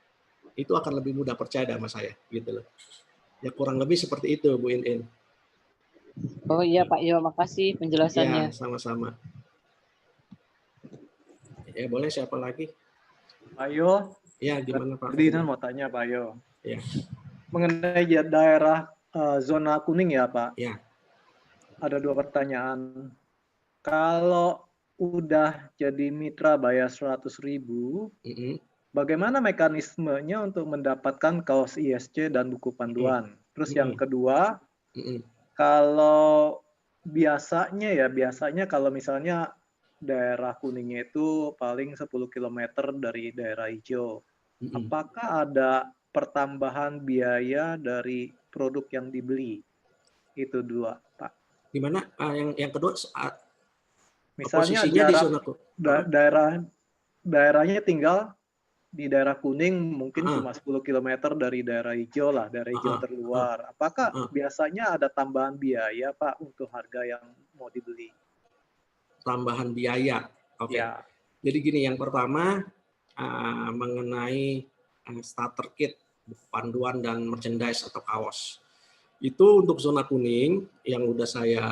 Itu akan lebih mudah, percaya sama saya gitu loh. Ya kurang lebih seperti itu Bu In. Oh iya Pak Yo, makasih penjelasannya. Ya, sama-sama. Ya, boleh siapa lagi? Pak Yo. Ya, gimana Pak? Ferdinand mau tanya Pak Yo. Ya. Mengenai daerah zona kuning ya Pak. Ya. Ada 2 pertanyaan. Kalau udah jadi mitra bayar 100.000, bagaimana mekanismenya untuk mendapatkan kaos ISC dan buku panduan? Terus yang kedua, kalau biasanya kalau misalnya daerah kuningnya itu paling 10 km dari daerah hijau. Apakah ada pertambahan biaya dari produk yang dibeli? Itu 2, Pak. Di mana yang kedua misalnya daerahnya tinggal di daerah kuning mungkin cuma 10 km dari daerah hijau lah, daerah hijau terluar. Apakah biasanya ada tambahan biaya Pak untuk harga yang mau dibeli? Tambahan biaya. Oke. Ya. Jadi gini, yang pertama mengenai starter kit, panduan dan merchandise atau kaos. Itu untuk zona kuning yang udah saya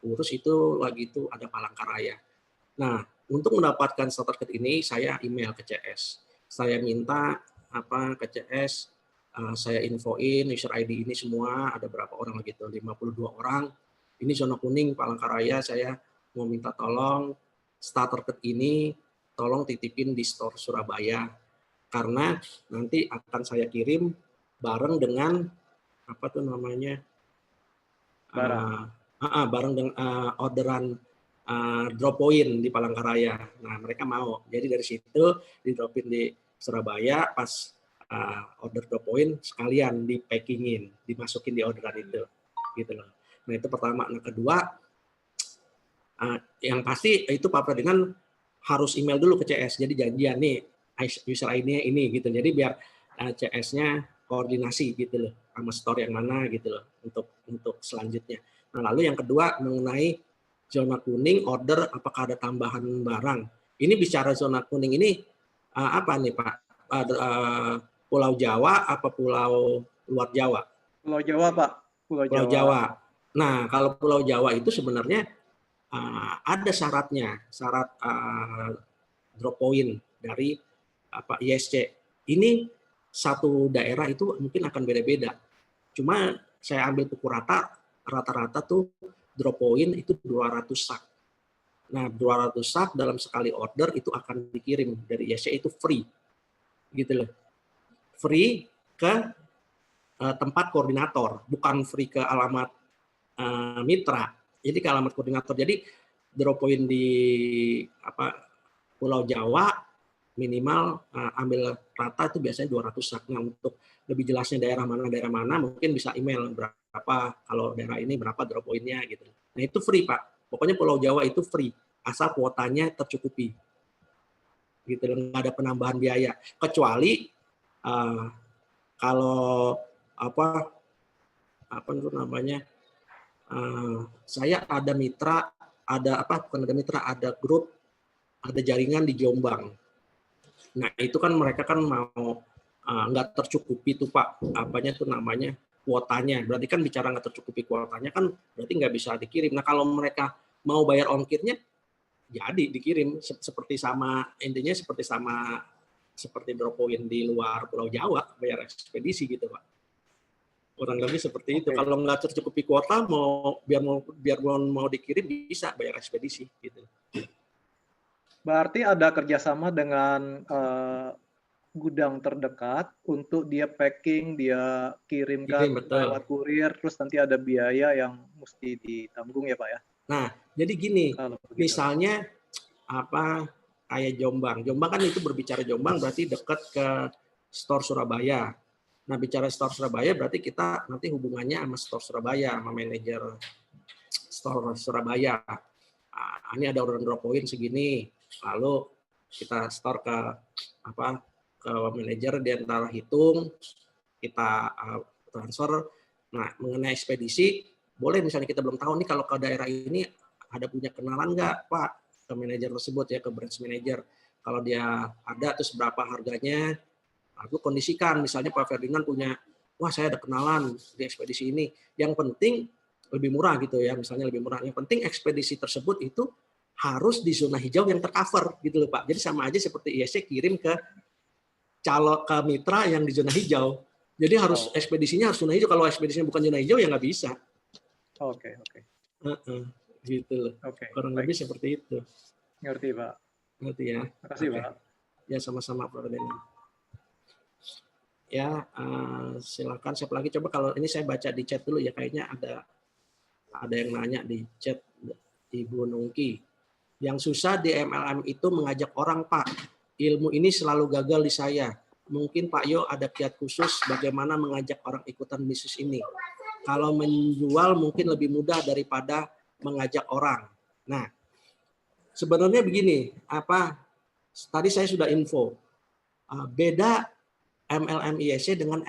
urus itu ada Palangkaraya. Nah, untuk mendapatkan starter kit ini saya email ke CS. Saya minta ke CS, saya infoin user ID ini semua, ada berapa orang gitu, 52 orang. Ini zona kuning Palangkaraya, saya mau minta tolong starter kit ini tolong titipin di store Surabaya karena nanti akan saya kirim bareng dengan bareng dengan orderan drop point di Palangkaraya. Nah, mereka mau. Jadi dari situ di dropin di Surabaya, pas order drop point sekalian di packingin, dimasukin di orderan itu, gitu loh. Nah itu pertama. Nah kedua, yang pasti itu Pak Ferdinand harus email dulu ke CS. Jadi janjian nih user ID-nya ini gitu. Jadi biar CS-nya koordinasi gitu loh sama store yang mana gitu loh untuk selanjutnya. Nah lalu yang kedua mengenai zona kuning order apakah ada tambahan barang. Ini bicara zona kuning ini apa nih Pak? Pulau Jawa apa Pulau luar Jawa? Pulau Jawa Pak. Pulau Jawa. Nah kalau Pulau Jawa itu sebenarnya ada syaratnya, syarat drop point dari ISC. Ini satu daerah itu mungkin akan beda-beda. Cuma saya ambil pukul rata-rata tuh drop point itu 200 sak. Nah, 200 sak dalam sekali order itu akan dikirim dari ISC itu free. Gitu loh. Free ke tempat koordinator, bukan free ke alamat mitra. Jadi ke alamat koordinator. Jadi drop point di Pulau Jawa minimal ambil rata itu biasanya 200 sak. Nah, untuk lebih jelasnya daerah mana mungkin bisa email berapa kalau daerah ini berapa drop point-nya gitu. Nah, itu free, Pak. Pokoknya Pulau Jawa itu free asal kuotanya tercukupi. Gitu, nggak ada penambahan biaya. Kecuali kalau saya ada mitra, ada grup, ada jaringan di Jombang. Nah itu kan mereka kan mau nggak tercukupi tuh Pak, kuotanya. Berarti kan bicara nggak tercukupi kuotanya kan berarti nggak bisa dikirim. Nah kalau mereka mau bayar ongkirnya, jadi dikirim seperti drop point di luar Pulau Jawa, bayar ekspedisi gitu Pak. Kurang lebih seperti itu. Kalau nggak tercukupi kuota, biar mau dikirim bisa bayar ekspedisi gitu. Berarti ada kerjasama dengan gudang terdekat untuk dia packing, dia kirimkan lewat kurir, terus nanti ada biaya yang mesti ditanggung ya Pak ya? Nah, jadi gini, misalnya kayak Jombang. Jombang kan itu berbicara Jombang berarti dekat ke store Surabaya. Nah, bicara store Surabaya berarti kita nanti hubungannya sama store Surabaya, sama manajer store Surabaya. Ini ada orderan drop point segini, lalu kita store ke manajer, dia ntar hitung, kita transfer. Nah, mengenai ekspedisi, boleh misalnya kita belum tahu nih kalau ke daerah ini ada punya kenalan nggak Pak ke manajer tersebut ya, ke branch manager. Kalau dia ada, terus berapa harganya, lalu kondisikan. Misalnya Pak Ferdinand punya, wah saya ada kenalan di ekspedisi ini. Yang penting lebih murah gitu ya, misalnya lebih murah. Yang penting ekspedisi tersebut itu harus di zona hijau yang tercover gitu loh Pak. Jadi sama aja seperti ISC kirim ke mitra yang di zona hijau. Jadi harus ekspedisinya harus zona hijau. Kalau ekspedisinya bukan zona hijau ya nggak bisa. Oke. Gitu loh. Kurang lebih seperti itu. Ngerti Pak. Ngerti ya. Terima kasih Pak. Ya sama-sama Pak Ferdinand. Ya silakan siapa lagi, coba kalau ini saya baca di chat dulu ya, kayaknya ada yang nanya di chat Ibu Nungki. Yang susah di MLM itu mengajak orang Pak. Ilmu ini selalu gagal di saya. Mungkin Pak Yo ada kiat khusus bagaimana mengajak orang ikutan bisnis ini. Kalau menjual mungkin lebih mudah daripada mengajak orang. Nah, sebenarnya begini, tadi saya sudah info. Beda MLM ISC dengan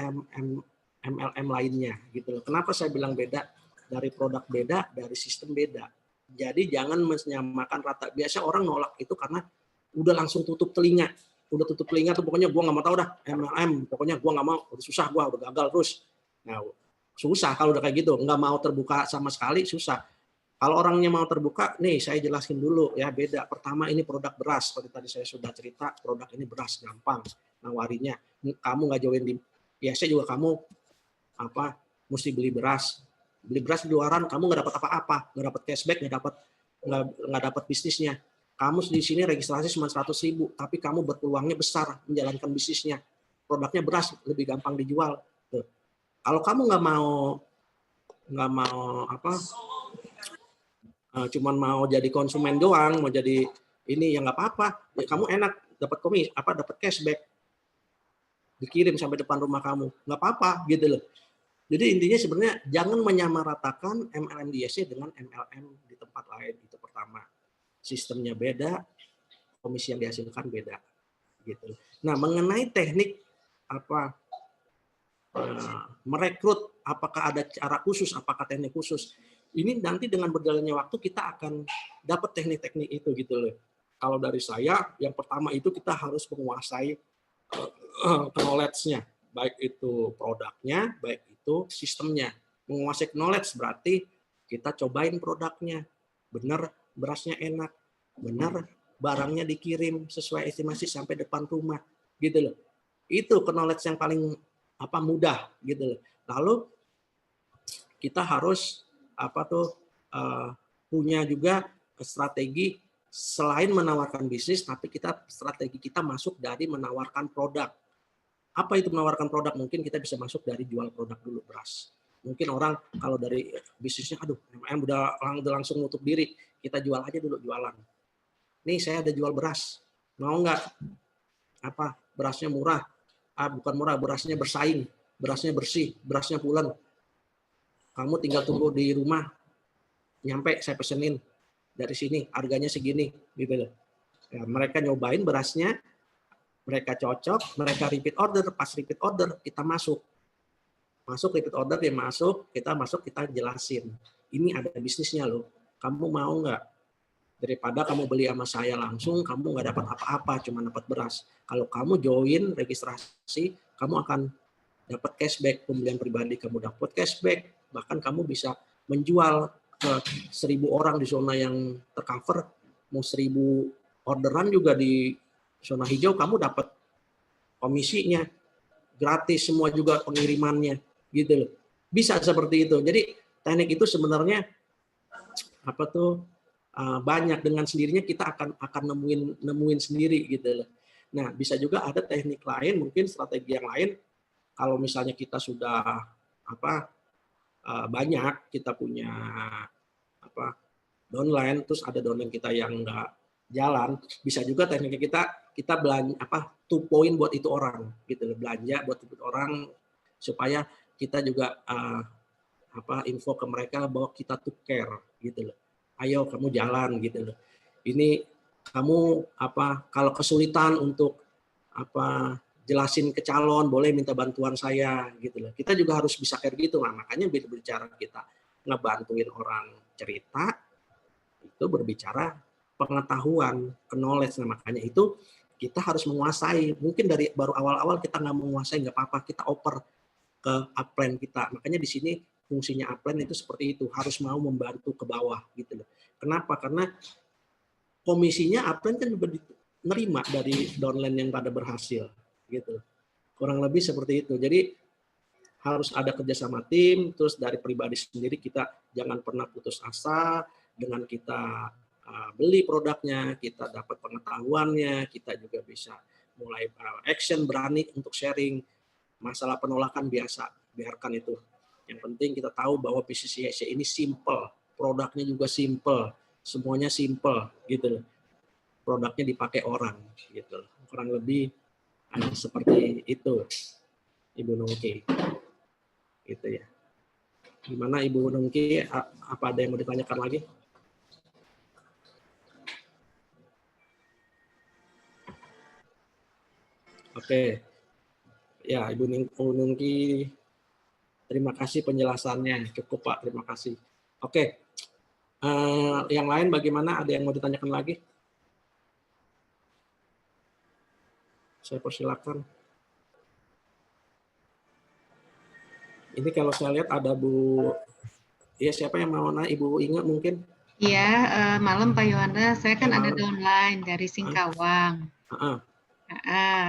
MLM lainnya gitu loh. Kenapa saya bilang beda? Dari produk beda, dari sistem beda. Jadi jangan menyamakan rata. Biasa orang nolak itu karena udah langsung tutup telinga. Udah tutup telinga tuh pokoknya gue nggak mau tahu dah MLM. Pokoknya gue nggak mau, udah susah gue, udah gagal terus. Nah, susah kalau udah kayak gitu. Nggak mau terbuka sama sekali, susah. Kalau orangnya mau terbuka, nih saya jelasin dulu ya, beda. Pertama ini produk beras. Seperti tadi saya sudah cerita, produk ini beras, gampang nawarinya. Kamu nggak join di ISC juga kamu mesti beli beras. Beli beras di luaran kamu nggak dapat apa-apa, nggak dapat cashback, nggak dapat bisnisnya. Kamu di sini registrasi cuma 100.000, tapi kamu berpeluangnya besar menjalankan bisnisnya. Produknya beras lebih gampang dijual. Tuh. Kalau kamu nggak mau cuman mau jadi konsumen doang, mau jadi ini ya nggak apa-apa. Ya, kamu enak dapat dapat cashback, dikirim sampai depan rumah kamu, nggak apa-apa gitu loh. Jadi intinya sebenarnya jangan menyamaratakan MLM di ISC dengan MLM di tempat lain. Itu pertama. Sistemnya beda, komisi yang dihasilkan beda. Gitu. Nah, mengenai teknik merekrut, apakah ada cara khusus, apakah teknik khusus? Ini nanti dengan berjalannya waktu kita akan dapat teknik-teknik itu gitu loh. Kalau dari saya, yang pertama itu kita harus menguasai knowledge-nya, baik itu produknya, baik itu sistemnya. Menguasai knowledge berarti kita cobain produknya, benar berasnya enak, benar barangnya dikirim sesuai estimasi sampai depan rumah, gitu loh. Itu knowledge yang paling mudah, gitu loh. Lalu kita harus punya juga strategi selain menawarkan bisnis, tapi strategi kita masuk dari menawarkan produk. Apa itu menawarkan produk? Mungkin kita bisa masuk dari jual produk dulu beras. Mungkin orang kalau dari bisnisnya, aduh, MLM udah langsung nutup diri, kita jual aja dulu, jualan. Nih saya ada jual beras, mau nggak? Berasnya murah? Bukan murah, berasnya bersaing, berasnya bersih, berasnya pulen. Kamu tinggal tunggu di rumah, nyampe saya pesenin dari sini, harganya segini, gitu loh. Ya, mereka nyobain berasnya, mereka cocok, mereka repeat order, pas repeat order kita masuk repeat order, dia masuk, kita jelasin. Ini ada bisnisnya loh, kamu mau nggak? Daripada kamu beli sama saya langsung, kamu nggak dapat apa-apa, cuma dapat beras. Kalau kamu join registrasi, kamu akan dapat cashback, pembelian pribadi kamu dapat cashback, bahkan kamu bisa menjual ke 1.000 orang di zona yang tercover, mau 1.000 orderan juga di zona hijau, kamu dapat komisinya, gratis semua juga pengirimannya, gitu loh. Bisa seperti itu. Jadi teknik itu sebenarnya banyak, dengan sendirinya kita akan nemuin sendiri gitu loh. Nah, bisa juga ada teknik lain, mungkin strategi yang lain. Kalau misalnya kita sudah banyak, kita punya downline, terus ada downline kita yang nggak jalan, bisa juga tekniknya kita belanja to point buat itu orang gitu loh, belanja buat itu orang supaya kita juga info ke mereka bahwa kita tuh care gitu loh. Ayo kamu jalan gitu loh. Ini kamu kalau kesulitan untuk jelasin ke calon, boleh minta bantuan saya gitu loh. Kita juga harus bisa care gitu. Nah, makanya berbicara kita ngebantuin orang cerita itu berbicara pengetahuan, knowledge. Nah, makanya itu kita harus menguasai. Mungkin dari baru awal-awal kita nggak menguasai, nggak apa-apa, kita oper ke upline kita. Makanya di sini fungsinya upline itu seperti itu, harus mau membantu ke bawah gitu loh. Kenapa? Karena komisinya upline kan juga nerima dari downline yang pada berhasil gitu. Kurang lebih seperti itu. Jadi harus ada kerjasama tim, terus dari pribadi sendiri kita jangan pernah putus asa dengan kita beli produknya, kita dapat pengetahuannya, kita juga bisa mulai action, berani untuk sharing. Masalah penolakan biasa, biarkan itu. Yang penting kita tahu bahwa PCCIC ini simple, produknya juga simple, semuanya simple gitu. Produknya dipakai orang gitu. Kurang lebih seperti itu, Ibu Nungki. Gitu ya. Gimana Ibu Nungki? Apa ada yang mau ditanyakan lagi? Oke. Ya, Ibu Nungki, terima kasih penjelasannya. Cukup Pak, terima kasih. Oke. Yang lain bagaimana? Ada yang mau ditanyakan lagi? Saya persilakan. Ini kalau saya lihat ada Bu, ya siapa yang mau nanya? Ibu Inga mungkin? Iya, malam Pak Yohana, saya kan ada downline dari Singkawang.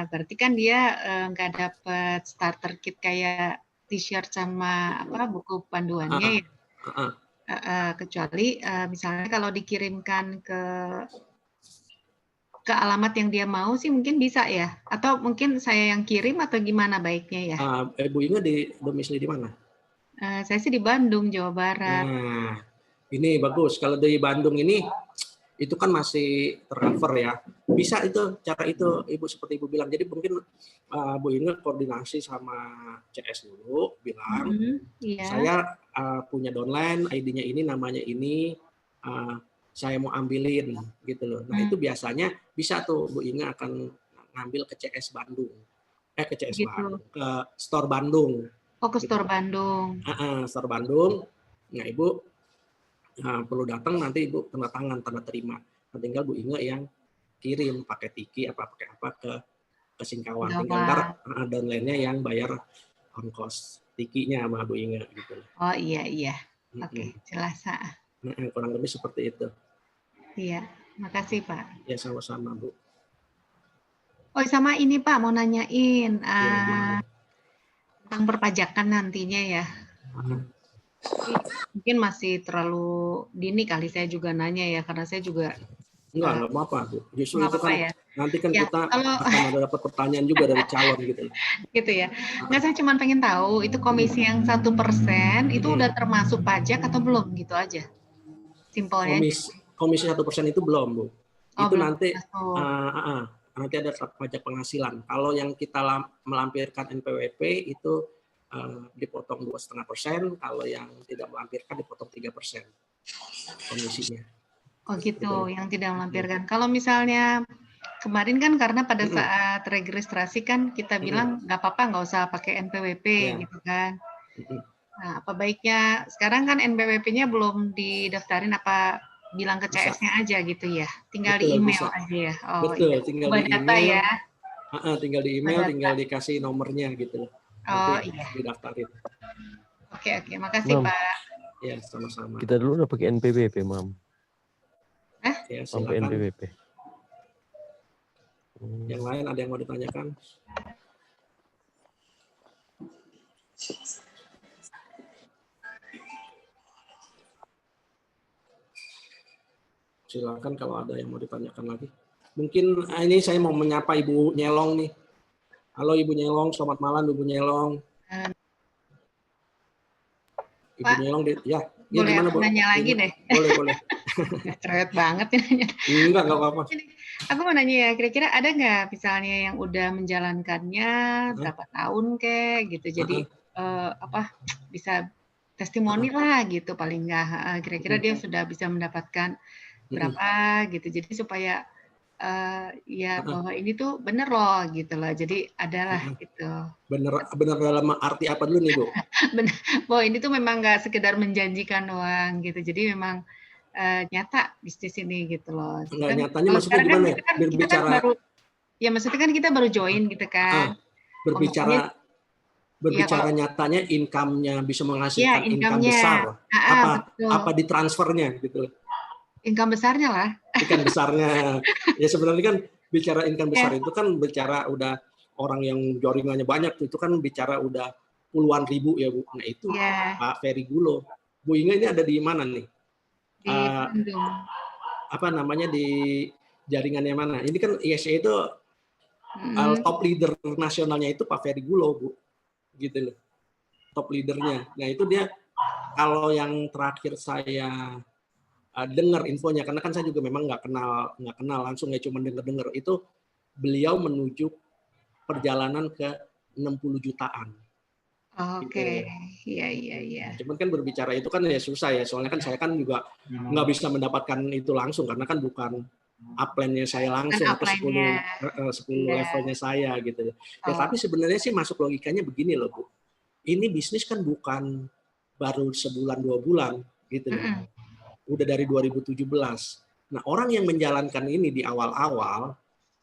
Berarti kan dia nggak dapat starter kit kayak t-shirt sama buku panduannya ya. Kecuali misalnya kalau dikirimkan ke alamat yang dia mau sih mungkin bisa ya. Atau mungkin saya yang kirim atau gimana baiknya ya? Ibu Inga di domisili di mana? Saya sih di Bandung, Jawa Barat. Nah, ini bagus. Kalau di Bandung ini, itu kan masih tercover ya. Bisa itu, cara itu Ibu seperti Ibu bilang. Jadi mungkin Bu Inga koordinasi sama CS dulu, bilang, saya punya downline, ID-nya ini, namanya ini, saya mau ambilin gitu loh. Nah itu biasanya bisa tuh Bu Inga akan ngambil ke CS Bandung. Ke CS Bandung, ke store Bandung. Oh, ke store Bandung. Store Bandung. Nah, Ibu perlu datang, nanti Ibu tanda tangan, tanda terima. Nah, tinggal Bu Inge yang kirim pakai tiki pakai apa ke Singkawang. Tinggal ntar downline-nya yang bayar ongkos tikinya sama Bu Inge gitu. Oh iya. Oke, jelas. Kurang lebih seperti itu. Iya, makasih Pak. Ya sama-sama Bu. Oh sama ini Pak mau nanyain tentang perpajakan nantinya ya. Mungkin masih terlalu dini kali saya juga nanya ya, karena saya juga enggak apa-apa Bu. Justru itu kan ya. nanti kan ya, kita akan ada dapat pertanyaan juga dari calon gitu. Gitu ya. Enggak, saya cuma pengen tahu itu komisi yang 1% itu udah termasuk pajak atau belum gitu aja. Simpelnya. Komisi 1% itu belum Bu. Itu belum nanti nanti ada pajak penghasilan. Kalau yang kita melampirkan NPWP itu dipotong 2,5%, kalau yang tidak melampirkan dipotong 3% komisinya. Oh gitu, yang tidak melampirkan. Kalau misalnya kemarin kan karena pada saat registrasi kan kita bilang nggak apa-apa, nggak usah pakai NPWP gitu kan. Nah, apa baiknya sekarang kan NPWP-nya belum didaftarin, apa bilang ke CS-nya aja gitu ya, tinggal di email aja ya. Betul, tinggal di email ya. Tinggal di email, tinggal dikasih nomornya gitu. Nanti didaftarin. Oke, makasih Pak. Ya, sama-sama. Kita dulu udah pakai NPWP, Mam. Ya, sampai NPWP. Yang lain ada yang mau ditanyakan? Silakan kalau ada yang mau ditanyakan lagi. Mungkin ini saya mau menyapa Ibu Nyelong nih. Halo Ibu Nyelong, selamat malam Ibu Nyelong. Ibu Pak, Nyelong, ya boleh gimana, aku Bu? nanya lagi deh? Boleh. Cerewet banget ya nanya. Enggak apa-apa. Aku mau nanya ya, kira-kira ada nggak misalnya yang udah menjalankannya berapa tahun kayak gitu, jadi bisa testimoni lah gitu paling nggak. Kira-kira dia sudah bisa mendapatkan berapa gitu, jadi supaya ya bahwa ini tuh bener loh gitu loh, jadi adalah gitu. Bener dalam arti apa dulu nih Bu? Bener, bahwa ini tuh memang nggak sekedar menjanjikan doang gitu, jadi memang nyata bisnis ini gitu loh. Enggak, Kan nyatanya kalau maksudnya sekarang gimana? kan kita kan baru, ya maksudnya kan kita baru join gitu kan. Berbicara nyatanya income-nya bisa menghasilkan income besar. Betul. Apa ditransfernya gitu. Income besarnya lah. Income besarnya. Ya sebenarnya kan bicara income besar itu kan bicara udah orang yang jaringannya banyak, itu kan bicara udah puluhan ribu ya Bu. Nah itu Pak Ferry Gulo. Bu Inge ini ada di mana nih? Di Bandung. Apa namanya, di jaringannya mana? Ini kan ISE itu top leader nasionalnya itu Pak Ferry Gulo, Bu. Gitu loh. Top leadernya. Nah, itu dia kalau yang terakhir saya dengar infonya, karena kan saya juga memang nggak kenal langsung, ya cuma dengar itu gitu, beliau menuju perjalanan ke 60 jutaan. Oke, iya. Cuman kan berbicara itu kan ya susah ya, soalnya kan saya kan juga nggak bisa mendapatkan itu langsung, karena kan bukan upline-nya saya langsung atau 10 levelnya saya gitu. Ya tapi sebenarnya sih masuk logikanya begini loh Bu. Ini bisnis kan bukan baru sebulan 2 bulan gitu loh. Udah dari 2017. Nah, orang yang menjalankan ini di awal-awal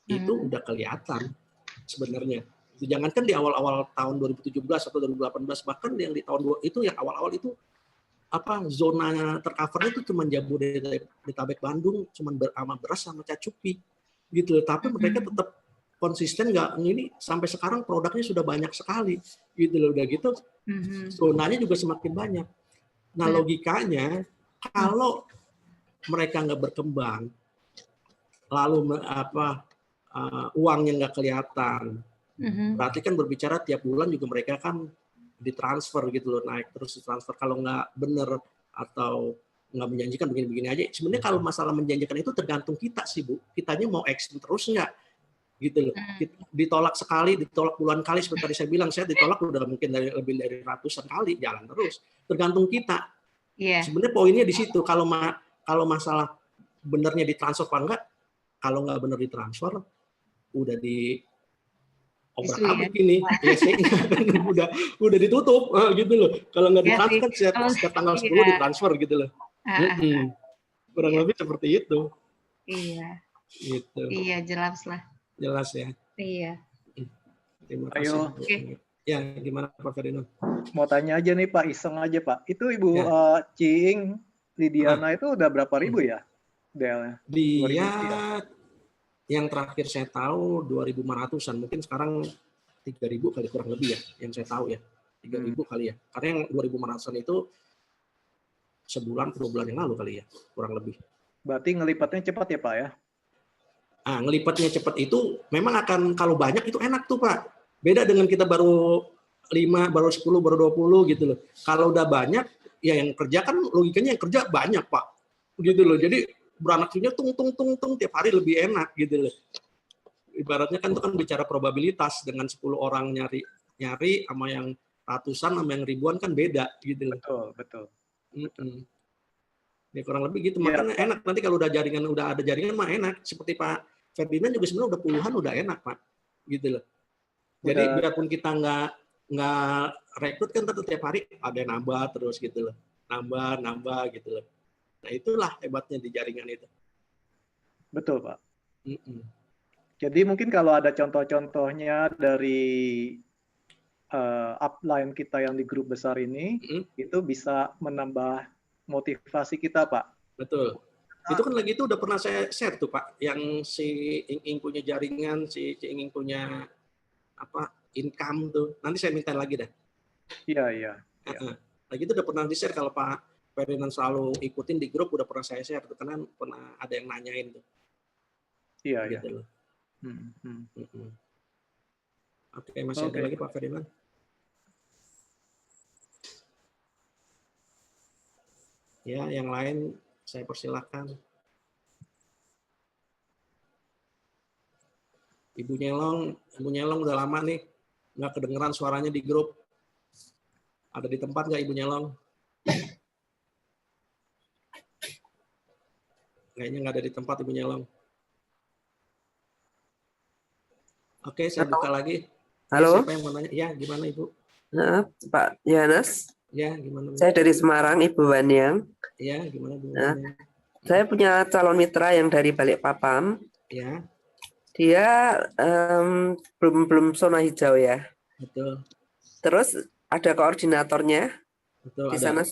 itu udah kelihatan sebenarnya. Jangankan di awal-awal tahun 2017 atau 2018, bahkan yang di tahun itu yang awal-awal itu zona tercovernya itu cuma Jabodetabek, Bandung, cuma sama beras sama cacupi gitu. Tapi mereka tetap konsisten, nggak ini sampai sekarang produknya sudah banyak sekali gitu loh. Udah gitu zonanya juga semakin banyak. Nah, logikanya kalau mereka nggak berkembang, lalu uangnya nggak kelihatan, berarti kan berbicara tiap bulan juga mereka kan ditransfer gitu loh, naik terus ditransfer. Kalau nggak bener atau nggak menjanjikan begini-begini aja. Sebenarnya kalau masalah menjanjikan itu tergantung kita sih Bu. Kitanya mau action terus nggak gitu loh. Ditolak sekali, ditolak puluhan kali seperti tadi saya bilang, saya ditolak udah mungkin lebih dari ratusan kali, jalan terus. Tergantung kita. Sebenarnya poinnya di situ. Kalau masalah benernya ditransfer apa enggak, kalau nggak bener ditransfer, udah di obrak-abrik ini, udah ditutup gitu loh. Kalau nggak ditransfer setiap tanggal 10 ditransfer gitu loh. Kurang lebih seperti itu. Iya. Gitu. Iya, jelas lah. Jelas ya. Iya. Terima kasih. Ya, gimana Pak Ferdinand? Mau tanya aja nih Pak, iseng aja Pak. Itu Ibu Cing Lidiana itu udah berapa ribu ya? Dia yang terakhir saya tahu 2.500-an, mungkin sekarang 3.000 kali kurang lebih ya, yang saya tahu ya. 3.000 kali ya. Karena yang 2.500-an itu sebulan 2 bulan yang lalu kali ya, kurang lebih. Berarti ngelipatnya cepat ya Pak ya? Ngelipatnya cepat itu memang akan, kalau banyak itu enak tuh Pak. Beda dengan kita baru 5, baru 10, baru 20 gitu loh. Kalau udah banyak, ya yang kerja kan logikanya yang kerja banyak Pak. Gitu loh. Jadi beranak-cucunya tung tiap hari lebih enak gitu loh. Ibaratnya kan itu kan bicara probabilitas, dengan 10 orang nyari sama yang ratusan sama yang ribuan kan beda gitu loh. Betul. Ya kurang lebih gitu. Makanya enak nanti kalau udah ada jaringan mah enak. Seperti Pak Ferdinand juga sebenarnya udah puluhan udah enak Pak. Gitu loh. Jadi biarpun kita nggak rekrut kan tetap tiap hari ada yang nambah terus gitu loh. Nambah gitu loh. Nah itulah hebatnya di jaringan itu. Betul Pak. Jadi mungkin kalau ada contoh-contohnya dari upline kita yang di grup besar ini, itu bisa menambah motivasi kita Pak. Betul. Itu kan lagi itu udah pernah saya share tuh Pak, yang si Ing punya jaringan, si Ing punya income tuh. Nanti saya minta lagi dah. Iya. Lagi itu udah pernah di-share kalau Pak Ferdinand selalu ikutin di grup, udah pernah saya share tuh, karena pernah ada yang nanyain tuh. Iya, gitu iya. loh. Oke, masih ada lagi Pak Ferdinand? Ya, yang lain saya persilahkan. Ibu Nyelong udah lama nih, nggak kedengeran suaranya di grup. Ada di tempat nggak Ibu Nyelong? Kayaknya nggak ada di tempat Ibu Nyelong. Oke, saya buka lagi. Halo. Siapa yang mau nanya? Ya, gimana Ibu? Nah, Pak Yohanes. Ya, gimana? Saya dari Semarang, Ibu Wanyang. Ya, gimana Bu? Nah, saya punya calon mitra yang dari Balikpapan. Ya. Dia belum zona hijau ya. Betul. Terus ada koordinatornya. Betul, di sana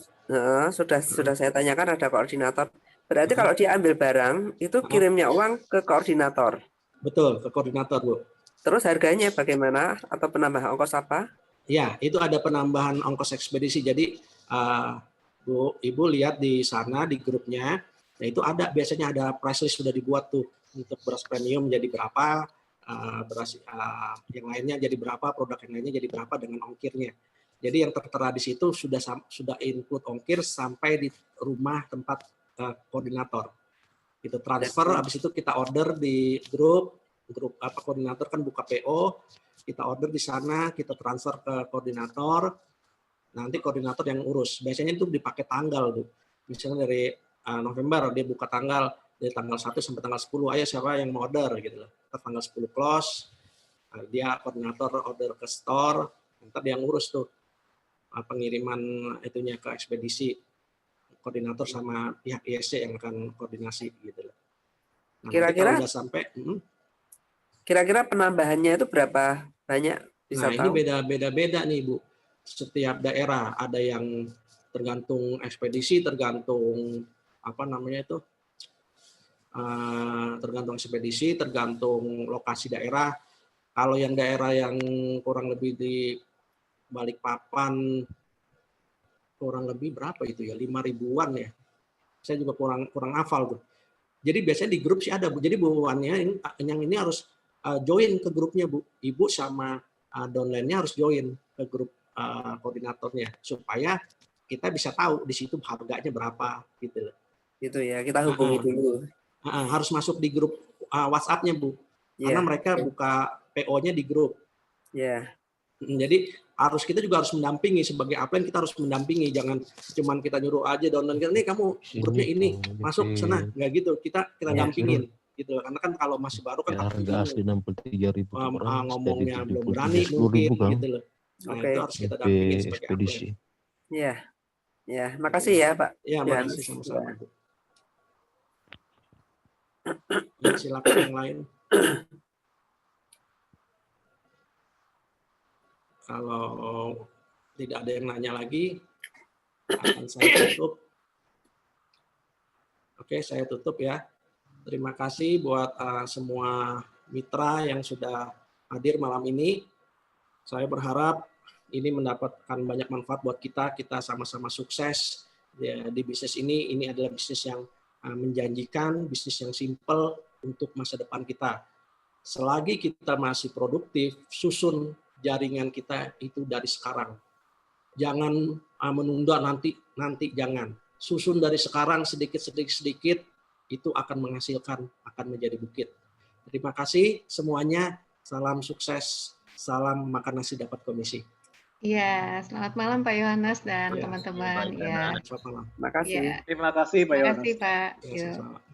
sudah saya tanyakan ada koordinator. Berarti kalau dia ambil barang itu kirimnya uang ke koordinator. Betul, ke koordinator Bu. Terus harganya bagaimana atau penambahan ongkos apa? Ya, itu ada penambahan ongkos ekspedisi. Jadi Bu, Ibu lihat di sana di grupnya, nah itu ada biasanya ada price list sudah dibuat tuh untuk beras premium jadi berapa, beras yang lainnya jadi berapa, produk yang lainnya jadi berapa dengan ongkirnya. Jadi yang tertera di situ sudah include ongkir sampai di rumah tempat koordinator. Itu transfer, habis itu kita order di grup koordinator kan buka PO, kita order di sana, kita transfer ke koordinator, nanti koordinator yang urus. Biasanya itu dipakai tanggal tuh. Misalnya dari November dia buka tanggal dari tanggal 1 sampai tanggal 10, ayo siapa yang mau order gitu loh. Tanggal 10 close, dia koordinator order ke store, nanti dia yang urus tuh pengiriman itunya ke ekspedisi, koordinator sama pihak ISC yang akan koordinasi gitu loh. Nah, kira-kira udah sampai kira-kira penambahannya itu berapa banyak? Bisa ini tahu? beda-beda nih Bu. Setiap daerah ada yang tergantung ekspedisi, tergantung tergantung ekspedisi, tergantung lokasi daerah. Kalau yang daerah yang kurang lebih di Balikpapan kurang lebih berapa itu ya, 5.000-an ya. Saya juga kurang hafal tuh. Jadi biasanya di grup sih ada Bu. Jadi Bu Wannya yang ini harus join ke grupnya Bu. Ibu sama downline-nya harus join ke grup koordinatornya supaya kita bisa tahu di situ harganya berapa gitu loh. Gitu ya, kita hubungi dulu. Harus masuk di grup WhatsApp-nya Bu. Karena mereka buka PO-nya di grup. Ya. Jadi kita juga harus mendampingi sebagai upline, kita harus mendampingi, jangan cuman kita nyuruh aja downline nih kamu grupnya ini masuk sana, nggak gitu, kita dampingin gitu, karena kan kalau masih baru kan harga asli 63.000 ngomongnya belum berani mungkin gitu loh. Nah, itu harus kita dampingin sebagai upline. Ya, makasih ya Pak. Ya, makasih sama-sama. Ya, silakan yang lain. Kalau tidak ada yang nanya lagi, akan saya tutup. Oke, saya tutup ya. Terima kasih buat semua mitra yang sudah hadir malam ini. Saya berharap ini mendapatkan banyak manfaat buat kita. Kita sama-sama sukses ya, di bisnis ini. Ini adalah bisnis yang menjanjikan, bisnis yang simple untuk masa depan kita. Selagi kita masih produktif, susun jaringan kita itu dari sekarang. Jangan menunda nanti jangan. Susun dari sekarang sedikit itu akan menghasilkan, akan menjadi bukit. Terima kasih semuanya. Salam sukses. Salam makan nasi dapat komisi. Iya, selamat malam Pak Yohanes dan teman-teman. Selamat malam. Terima kasih. Terima kasih Pak Yohanes. Terima kasih Pak.